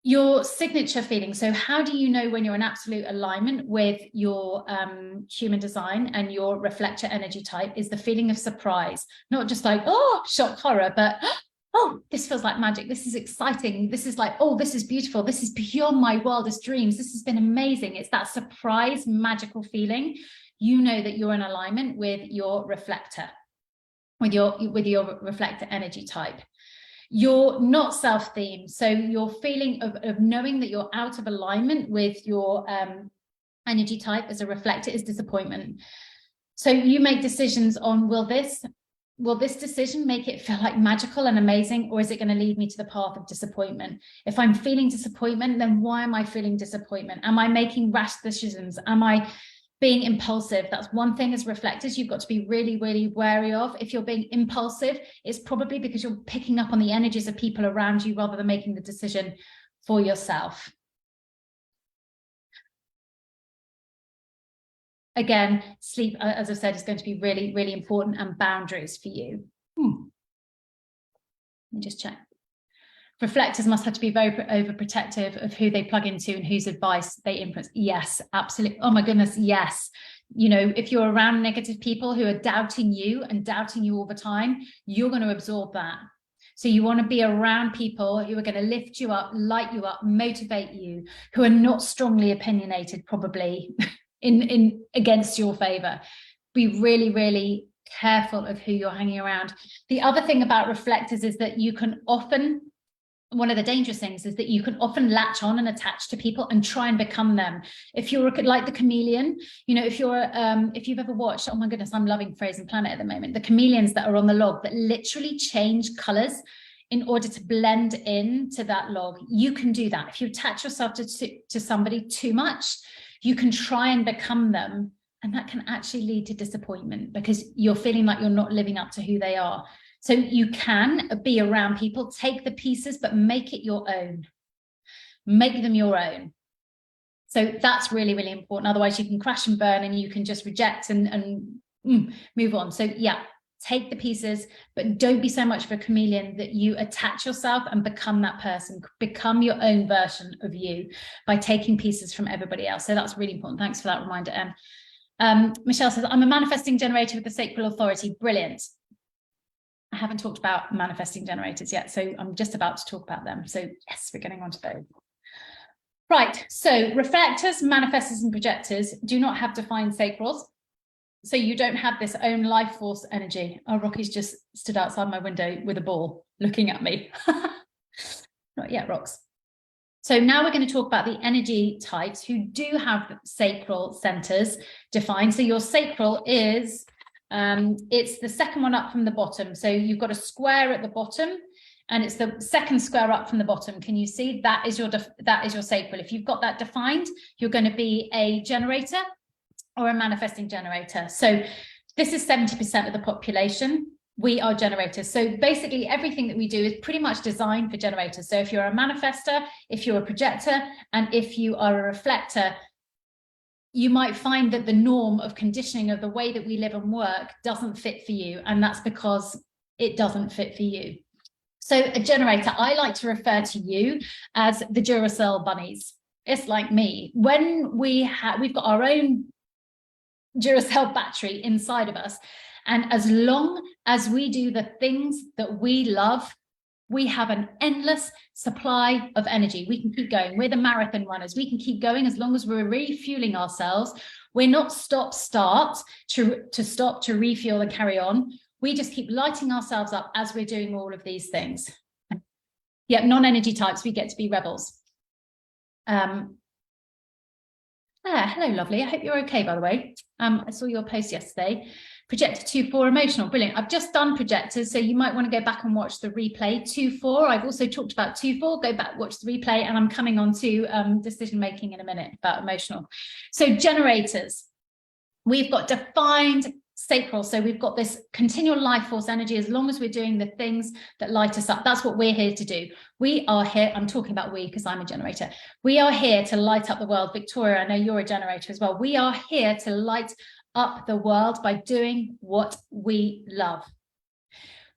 Your signature feeling. So how do you know when you're in absolute alignment with your human design and your reflector energy type? Is the feeling of surprise, not just like, oh, shock, horror, but oh, this feels like magic. This is exciting. This is like, oh, this is beautiful. This is beyond my wildest dreams. This has been amazing. It's that surprise, magical feeling. You know that you're in alignment with your reflector, with your reflector energy type. You're not self-themed. So your feeling of knowing that you're out of alignment with your energy type as a reflector is disappointment. So you make decisions on, will this decision make it feel like magical and amazing, or is it going to lead me to the path of disappointment? If I'm feeling disappointment, then why am I feeling disappointment? Am I making rash decisions? Am I being impulsive? That's one thing as reflectors you've got to be really, really wary of. If you're being impulsive, it's probably because you're picking up on the energies of people around you rather than making the decision for yourself. Again, sleep, as I've said, is going to be really, really important, and boundaries for you. Let me just check. Reflectors must have to be very overprotective of who they plug into and whose advice they influence. Yes, absolutely. Oh my goodness, yes. You know, if you're around negative people who are doubting you and doubting you all the time, you're going to absorb that. So you want to be around people who are going to lift you up, light you up, motivate you, who are not strongly opinionated, probably in against your favor. Be really, really careful of who you're hanging around. The other thing about reflectors is that you can often, one of the dangerous things is that you can often latch on and attach to people and try and become them. If you're like the chameleon, you know, if you've ever watched, oh my goodness, I'm loving Frozen Planet at the moment, the chameleons that are on the log that literally change colors in order to blend in to that log. You can do that. If you attach yourself to somebody too much, you can try and become them, and that can actually lead to disappointment because you're feeling like you're not living up to who they are. So you can be around people, take the pieces, but make it your own. Make them your own. So that's really, really important. Otherwise you can crash and burn and you can just reject and move on. So yeah, take the pieces, but don't be so much of a chameleon that you attach yourself and become that person. Become your own version of you by taking pieces from everybody else. So that's really important. Thanks for that reminder, Em. Michelle says, I'm a manifesting generator with the sacral authority. Brilliant. I haven't talked about manifesting generators yet, so I'm just about to talk about them. So yes, we're getting on to those. Right, so reflectors, manifestors, and projectors do not have defined sacrals. So you don't have this own life force energy. Oh, Rocky's just stood outside my window with a ball looking at me. Not yet, Rocks. So now we're going to talk about the energy types who do have sacral centers defined. So your sacral is, it's the second one up from the bottom. So you've got a square at the bottom and it's the second square up from the bottom. Can you see that is your sacral? If you've got that defined, you're going to be a generator or a manifesting generator. So this is 70% of the population. We are generators. So basically everything that we do is pretty much designed for generators. So if you're a manifestor, if you're a projector, and if you are a reflector, you might find that the norm of conditioning of the way that we live and work doesn't fit for you. And that's because it doesn't fit for you. So a generator, I like to refer to you as the Duracell bunnies. It's like me. When we've got our own Duracell battery inside of us, and as long as we do the things that we love, we have an endless supply of energy. We can keep going. We're the marathon runners. We can keep going as long as we're refueling ourselves. We're not stop-start to stop, to refuel and carry on. We just keep lighting ourselves up as we're doing all of these things. Yet non-energy types, we get to be rebels. Hello, lovely. I hope you're okay, by the way. I saw your post yesterday. Projector 2-4 emotional, brilliant. I've just done projectors, so you might want to go back and watch the replay. 2-4, I've also talked about 2-4, go back, watch the replay, and I'm coming on to decision making in a minute about emotional. So generators, we've got defined sacral, so we've got this continual life force energy as long as we're doing the things that light us up. That's what we're here to do. We are here, I'm talking about we because I'm a generator. We are here to light up the world. Victoria, I know you're a generator as well. We are here to light up the world by doing what we love.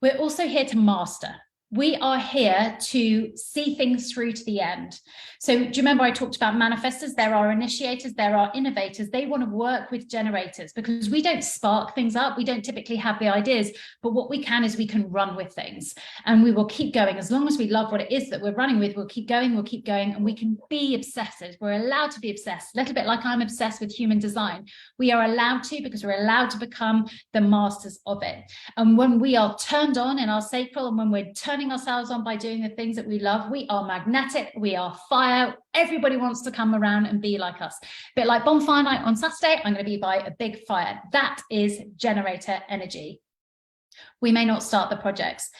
We're also here to master. We are here to see things through to the end. So do you remember I talked about manifestors? There are initiators, there are innovators. They want to work with generators because we don't spark things up. We don't typically have the ideas, but what we can is we can run with things, and we will keep going. As long as we love what it is that we're running with, we'll keep going, and we can be obsessive. We're allowed to be obsessed, a little bit like I'm obsessed with human design. We are allowed to, because we're allowed to become the masters of it. And when we are turned on in our sacral, and when we're turning ourselves on by doing the things that we love, we are magnetic, we are fire. Everybody wants to come around and be like us. A bit like bonfire night on Saturday, I'm going to be by a big fire. That is generator energy. We may not start the projects,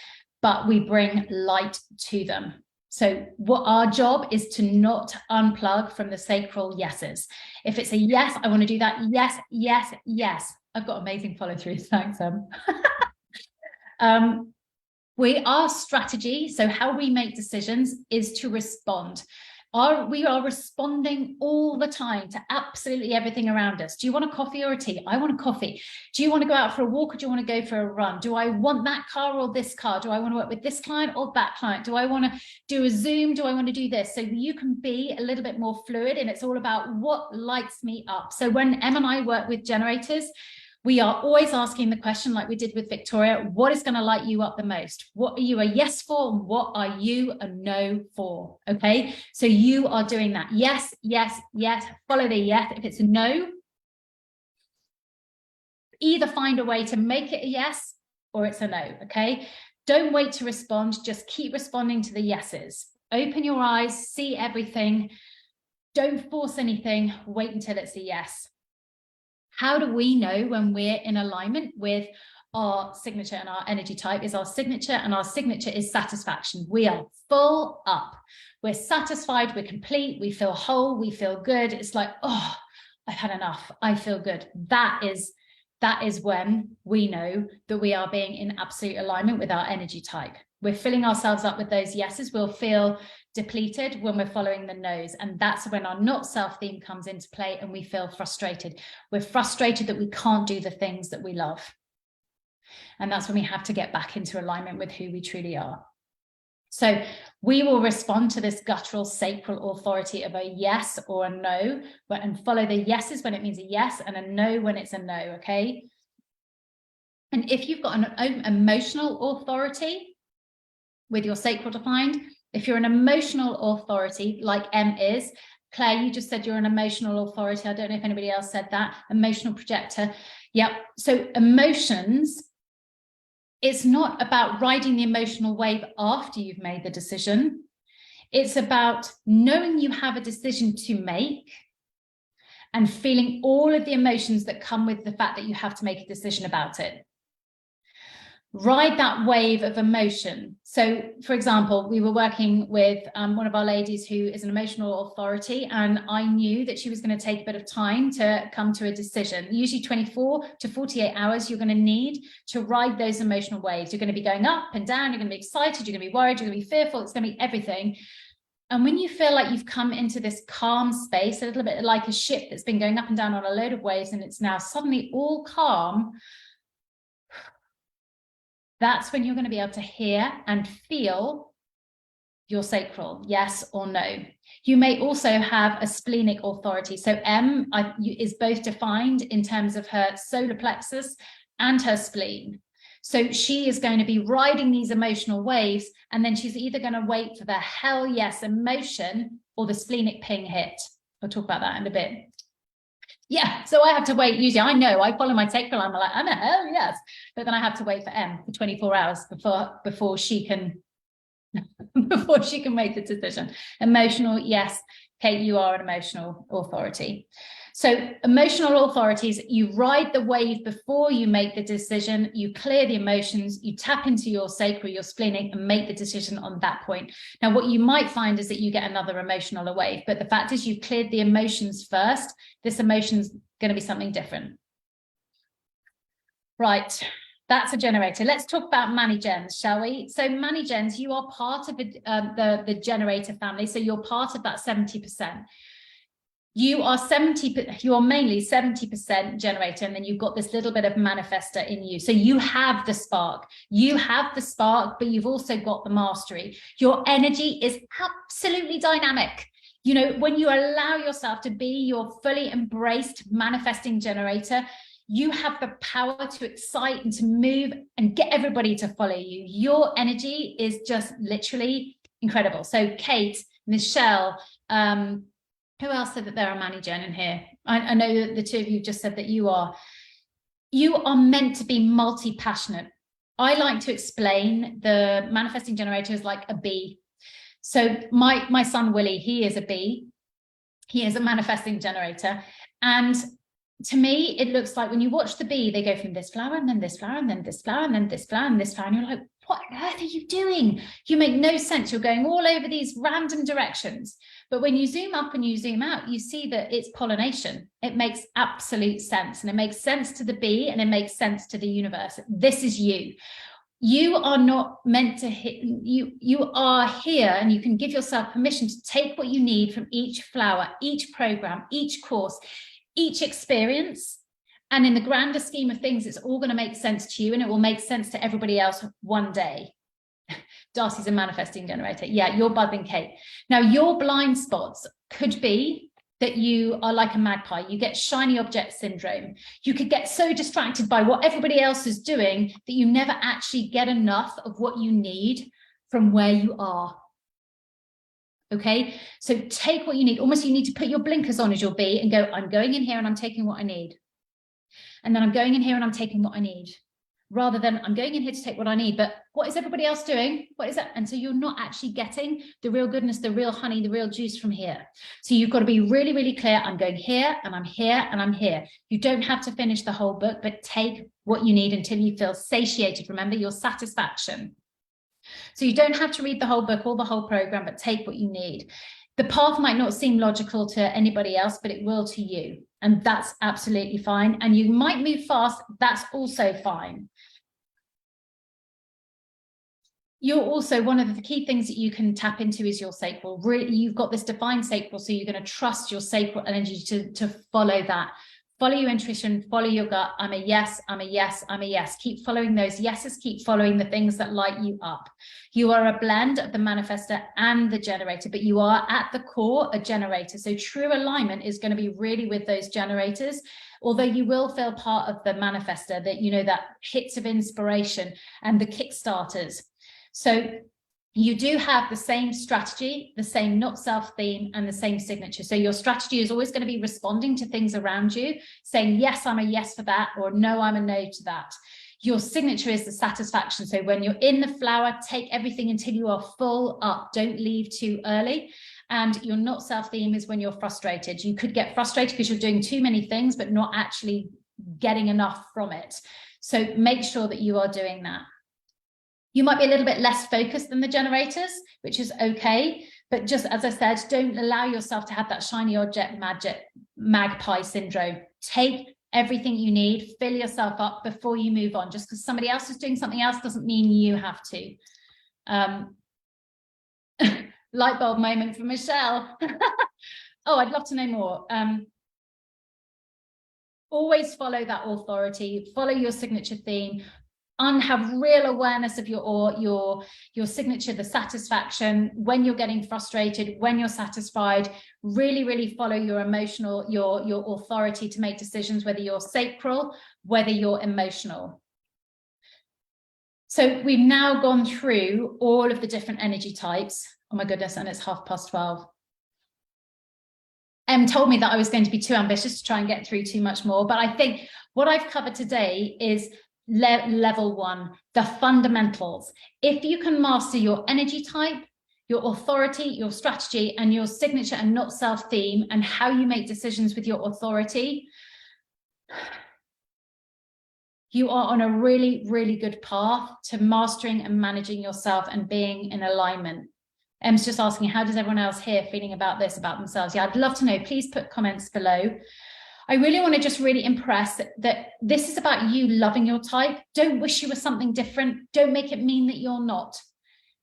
but we bring light to them. So what our job is to not unplug from the sacral yeses. If it's a yes, I want to do that. Yes, yes, yes. I've got amazing follow through. Thanks, our strategy, so how we make decisions, is to respond. We are responding all the time to absolutely everything around us. Do you want a coffee or a tea? I want a coffee. Do you want to go out for a walk, or do you want to go for a run? Do I want that car or this car? Do I want to work with this client or that client? Do I want to do a Zoom? Do I want to do this? So you can be a little bit more fluid, and it's all about what lights me up. So when Em and I work with generators, we are always asking the question, like we did with Victoria, what is going to light you up the most? What are you a yes for? And what are you a no for? Okay, so you are doing that. Yes, yes, yes. Follow the yes. If it's a no, either find a way to make it a yes or it's a no. Okay, don't wait to respond. Just keep responding to the yeses. Open your eyes, see everything. Don't force anything. Wait until it's a yes. How do we know when we're in alignment with our signature and our energy type? Is our signature, and our signature is satisfaction. We are full up. We're satisfied, we're complete, we feel whole, we feel good. It's like, oh, I've had enough. I feel good. That is when we know that we are being in absolute alignment with our energy type. We're filling ourselves up with those yeses. We'll feel depleted when we're following the no's, and that's when our not self theme comes into play, and we feel frustrated. We're frustrated that we can't do the things that we love, and that's when we have to get back into alignment with who we truly are. So we will respond to this guttural sacral authority of a yes or a no, and follow the yeses when it means a yes, and a no when it's a no. Okay, and if you've got an emotional authority with your sacral defined, if you're an emotional authority like Em is, Claire, you just said you're an emotional authority. I don't know if anybody else said that. Emotional projector. Yep. So emotions, it's not about riding the emotional wave after you've made the decision. It's about knowing you have a decision to make and feeling all of the emotions that come with the fact that you have to make a decision about it. Ride that wave of emotion. So, for example, we were working with one of our ladies who is an emotional authority, and I knew that she was going to take a bit of time to come to a decision. Usually 24 to 48 hours you're going to need to ride those emotional waves. You're going to be going up and down, you're going to be excited, you're going to be worried, you're going to be fearful, it's going to be everything. And when you feel like you've come into this calm space, a little bit like a ship that's been going up and down on a load of waves, and it's now suddenly all calm, that's when you're going to be able to hear and feel your sacral, yes or no. You may also have a splenic authority. So Em is both defined in terms of her solar plexus and her spleen. So she is going to be riding these emotional waves, and then she's either going to wait for the hell yes emotion or the splenic ping hit. I'll talk about that in a bit. Yeah, so I have to wait. Usually, I know I follow my sacral. I'm like, I'm a hell yes, but then I have to wait for Em for 24 hours before she can make the decision. Emotional, yes, Kate, you are an emotional authority. So emotional authorities, you ride the wave before you make the decision, you clear the emotions, you tap into your sacral, your splenic, and make the decision on that point. Now, what you might find is that you get another emotional wave, but the fact is you've cleared the emotions first. This emotion's going to be something different. Right. That's a generator. Let's talk about Manigens, shall we? So Manigens, you are part of the generator family. So you're part of that 70%. You are mainly 70% generator, and then you've got this little bit of manifestor in you. So you have the spark, but you've also got the mastery. Your energy is absolutely dynamic. You know, when you allow yourself to be your fully embraced manifesting generator, you have the power to excite and to move and get everybody to follow you. Your energy is just literally incredible. So Kate, Michelle, who else said that they're a Manny Jen in here? I know that the two of you just said that you are meant to be multi-passionate. I like to explain the manifesting generator as like a bee. So my son, Willie, he is a bee. He is a manifesting generator. And to me, it looks like when you watch the bee, they go from this flower and then this flower and then this flower and then this flower and this flower. And you're like, what on earth are you doing? You make no sense. You're going all over these random directions. But when you zoom up and you zoom out, you see that it's pollination. It makes absolute sense. And it makes sense to the bee and it makes sense to the universe. This is you. You are not meant to hit, you are here, and you can give yourself permission to take what you need from each flower, each program, each course, each experience. And in the grander scheme of things, it's all going to make sense to you, and it will make sense to everybody else one day. Darcy's a manifesting generator. Yeah, you're buzzing, Kate. Now, your blind spots could be that you are like a magpie. You get shiny object syndrome. You could get so distracted by what everybody else is doing that you never actually get enough of what you need from where you are. Okay, so take what you need. Almost you need to put your blinkers on as your bee and go, I'm going in here and I'm taking what I need. And then I'm going in here and I'm taking what I need. Rather than I'm going in here to take what I need, but what is everybody else doing? What is that? And so you're not actually getting the real goodness, the real honey, the real juice from here. So you've got to be really, really clear. I'm going here and I'm here and I'm here. You don't have to finish the whole book, but take what you need until you feel satiated. Remember your satisfaction. So you don't have to read the whole book or the whole program, but take what you need. The path might not seem logical to anybody else, but it will to you. And that's absolutely fine. And you might move fast. That's also fine. You're also, one of the key things that you can tap into is your sacral. Really, you've got this defined sacral, so you're going to trust your sacral energy to follow that. Follow your intuition, follow your gut. I'm a yes, I'm a yes, I'm a yes. Keep following those yeses, keep following the things that light you up. You are a blend of the manifestor and the generator, but you are at the core a generator. So true alignment is going to be really with those generators, although you will feel part of the manifestor, that, you know, that hits of inspiration and the kickstarters. So you do have the same strategy, the same not self theme, and the same signature. So your strategy is always going to be responding to things around you, saying, yes, I'm a yes for that, or no, I'm a no to that. Your signature is the satisfaction. So when you're in the flower, take everything until you are full up. Don't leave too early. And your not self theme is when you're frustrated. You could get frustrated because you're doing too many things, but not actually getting enough from it. So make sure that you are doing that. You might be a little bit less focused than the generators, which is okay. But just as I said, don't allow yourself to have that shiny object magpie syndrome. Take everything you need, fill yourself up before you move on. Just because somebody else is doing something else doesn't mean you have to. Light bulb moment for Michelle. Oh, I'd love to know more. Always follow that authority, follow your signature theme, and have real awareness of your signature, the satisfaction, when you're getting frustrated, when you're satisfied. Really, really follow your emotional, your authority to make decisions, whether you're sacral, whether you're emotional. So we've now gone through all of the different energy types. Oh my goodness, and it's 12:30. Told me that I was going to be too ambitious to try and get through too much more, but I think what I've covered today is level one, the fundamentals. If you can master your energy type, your authority, your strategy, and your signature and not self theme, and how you make decisions with your authority, you are on a really, really good path to mastering and managing yourself and being in alignment. Em's just asking, how does everyone else here feeling about this, about themselves? Yeah, I'd love to know. Please put comments below. I really want to just really impress that this is about you loving your type. Don't wish you were something different. Don't make it mean that you're not.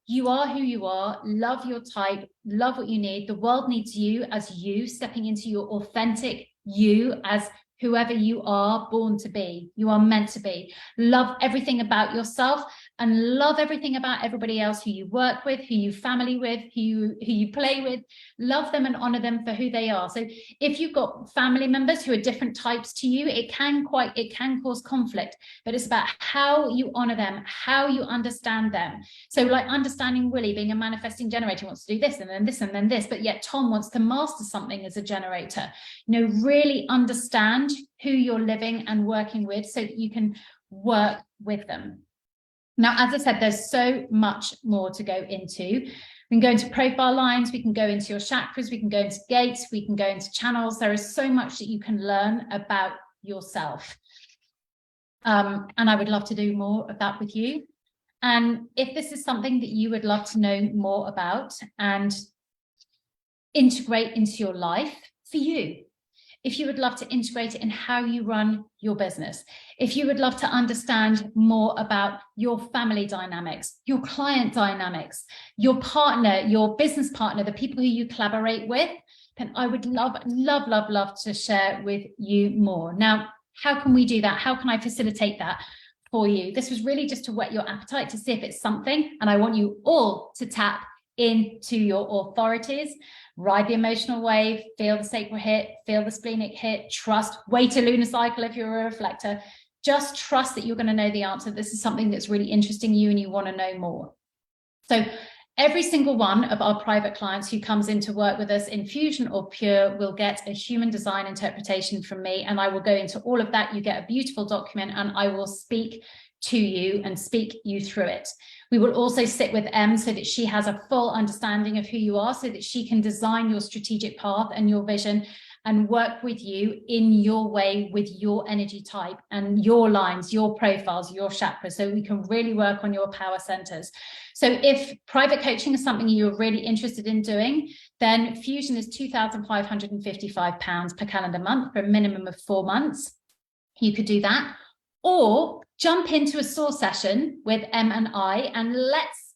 You are who you are. Love your type. Love what you need. The world needs you as you, stepping into your authentic you as whoever you are born to be. You are meant to be. Love everything about yourself and love everything about everybody else who you work with, who you family with, who you play with. Love them and honor them for who they are. So if you've got family members who are different types to you, it can cause conflict, but it's about how you honor them, how you understand them. So like understanding Willie being a manifesting generator wants to do this and then this and then this, but yet Tom wants to master something as a generator. You know, really understand who you're living and working with so that you can work with them. Now, as I said, there's so much more to go into. We can go into profile lines, we can go into your chakras, we can go into gates, we can go into channels. There is so much that you can learn about yourself. And I would love to do more of that with you. And if this is something that you would love to know more about and integrate into your life for you, if you would love to integrate it in how you run your business, if you would love to understand more about your family dynamics, your client dynamics, your partner, your business partner, the people who you collaborate with, then I would love, love, love, love to share with you more. Now, how can we do that? How can I facilitate that for you? This was really just to whet your appetite to see if it's something, and I want you all to tap into your authorities. Ride the emotional wave, feel the sacral hit, feel the splenic hit, trust, wait a lunar cycle if you're a reflector. Just trust that you're going to know the answer. This is something that's really interesting you and you want to know more. So every single one of our private clients who comes in to work with us in Fusion or Pure will get a human design interpretation from me, and I will go into all of that. You get a beautiful document and I will speak to you and speak you through it. We will also sit with Em so that she has a full understanding of who you are, so that she can design your strategic path and your vision and work with you in your way with your energy type and your lines, your profiles, your chakras, so we can really work on your power centers. So if private coaching is something you're really interested in doing, then Fusion is £2,555 per calendar month for a minimum of 4 months. You could do that, or jump into a source session with Em and I, and let's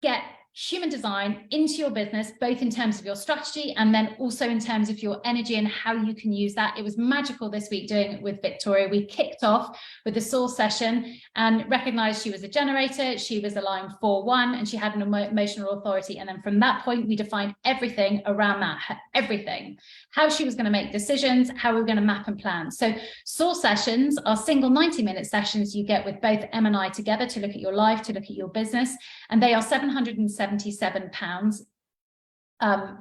get human design into your business, both in terms of your strategy and then also in terms of your energy and how you can use that. It was magical this week doing it with Victoria. We kicked off with the source session and recognized she was a generator, she was aligned 4-1, and she had an emotional authority. And then from that point, we defined everything around that, everything, how she was going to make decisions, how we were going to map and plan. So source sessions are single 90-minute sessions you get with both Em and I together to look at your life, to look at your business, and they are £777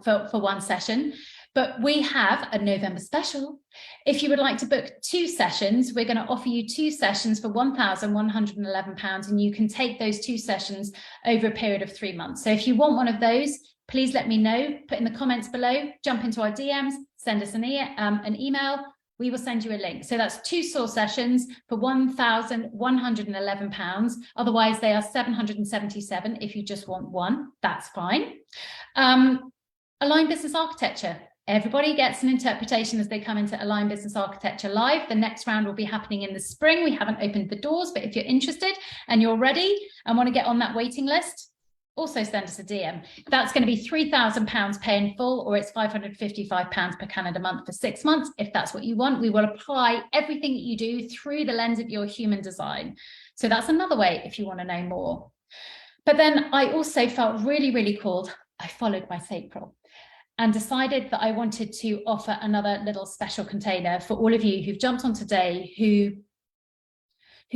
for one session. But we have a November special. If you would like to book 2 sessions, we're going to offer you 2 sessions for £1,111, and you can take those 2 sessions over a period of 3 months. So if you want one of those, please let me know, put in the comments below, jump into our DMs, send us an email. We will send you a link. So that's 2 source sessions for £1,111. Otherwise, they are £777 if you just want one. That's fine. Aligned Business Architecture. Everybody gets an interpretation as they come into Aligned Business Architecture Live. The next round will be happening in the spring. We haven't opened the doors, but if you're interested and you're ready and want to get on that waiting list, also send us a DM. That's going to be £3,000 pay in full, or it's £555 per calendar month for 6 months. If that's what you want, we will apply everything that you do through the lens of your human design. So that's another way if you want to know more. But then I also felt really, really called. I followed my sacral and decided that I wanted to offer another little special container for all of you who've jumped on today, who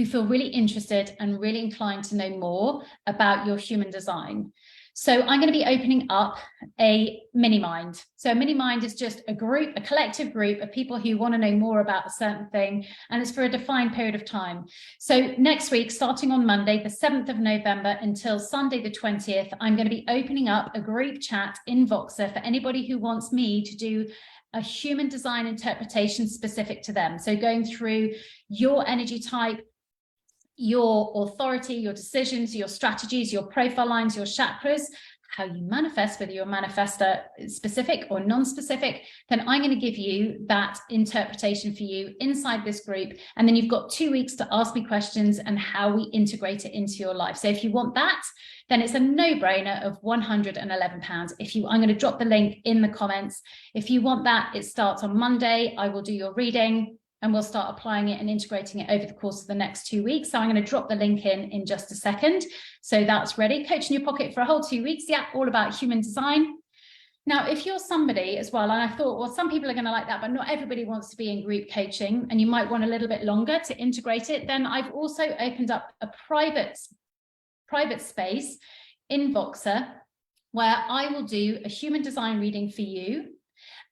feel really interested and really inclined to know more about your human design. So I'm going to be opening up a mini mind. So a mini mind is just a group, a collective group of people who want to know more about a certain thing, and it's for a defined period of time. So next week, starting on Monday, the 7th of November until Sunday, the 20th, I'm going to be opening up a group chat in Voxer for anybody who wants me to do a human design interpretation specific to them. So going through your energy type, your authority, your decisions, your strategies, your profile lines, your chakras, how you manifest, whether you're a manifestor specific or non-specific, then I'm going to give you that interpretation for you inside this group. And then you've got 2 weeks to ask me questions and how we integrate it into your life. So if you want that, then it's a no-brainer of £111. I'm going to drop the link in the comments. If you want that, it starts on Monday. I will do your reading and we'll start applying it and integrating it over the course of the next 2 weeks. So I'm going to drop the link in just a second. So that's ready. Coach in your pocket for a whole 2 weeks. Yeah, all about human design. Now, if you're somebody as well, and I thought, well, some people are going to like that, but not everybody wants to be in group coaching, and you might want a little bit longer to integrate it, then I've also opened up a private space in Voxer where I will do a human design reading for you.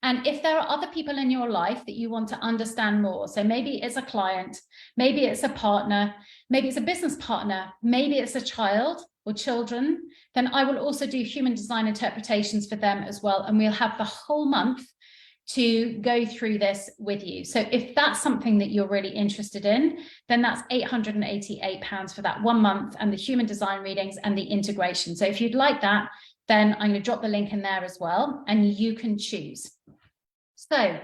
And if there are other people in your life that you want to understand more, so maybe it's a client, maybe it's a partner, maybe it's a business partner, maybe it's a child or children, then I will also do human design interpretations for them as well. And we'll have the whole month to go through this with you. So if that's something that you're really interested in, then that's £888 for that 1 month and the human design readings and the integration. So if you'd like that, then I'm going to drop the link in there as well, and you can choose. So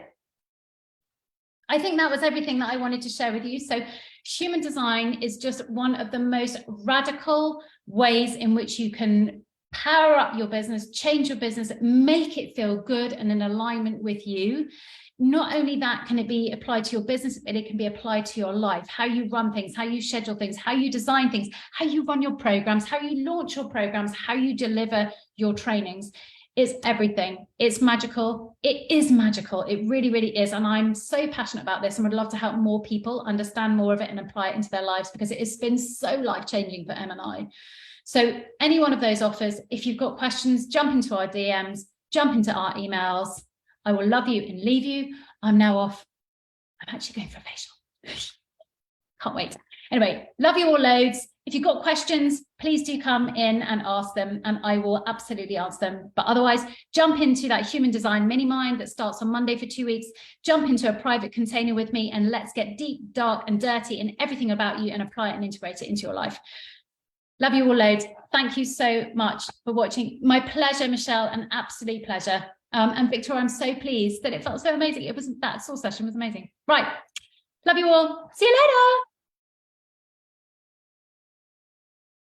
I think that was everything that I wanted to share with you. So human design is just one of the most radical ways in which you can power up your business, change your business, make it feel good and in alignment with you. Not only that can it be applied to your business, but it can be applied to your life, how you run things, how you schedule things, how you design things, how you run your programs, how you launch your programs, how you deliver your trainings. It's everything. It's magical. It is magical. It really, really is. And I'm so passionate about this and would love to help more people understand more of it and apply it into their lives, because it has been so life-changing for Em and I. So any one of those offers, if you've got questions, jump into our DMs, jump into our emails. I will love you and leave you. I'm now off. I'm actually going for a facial. Can't wait. Anyway, love you all loads. If you've got questions, please do come in and ask them, and I will absolutely answer them. But otherwise, jump into that human design mini mind that starts on Monday for 2 weeks. Jump into a private container with me and let's get deep, dark and dirty in everything about you and apply it and integrate it into your life. Love you all loads. Thank you so much for watching. My pleasure, Michelle, an absolute pleasure. And Victoria, I'm so pleased that it felt so amazing. That soul session was amazing. Right. Love you all. See you later.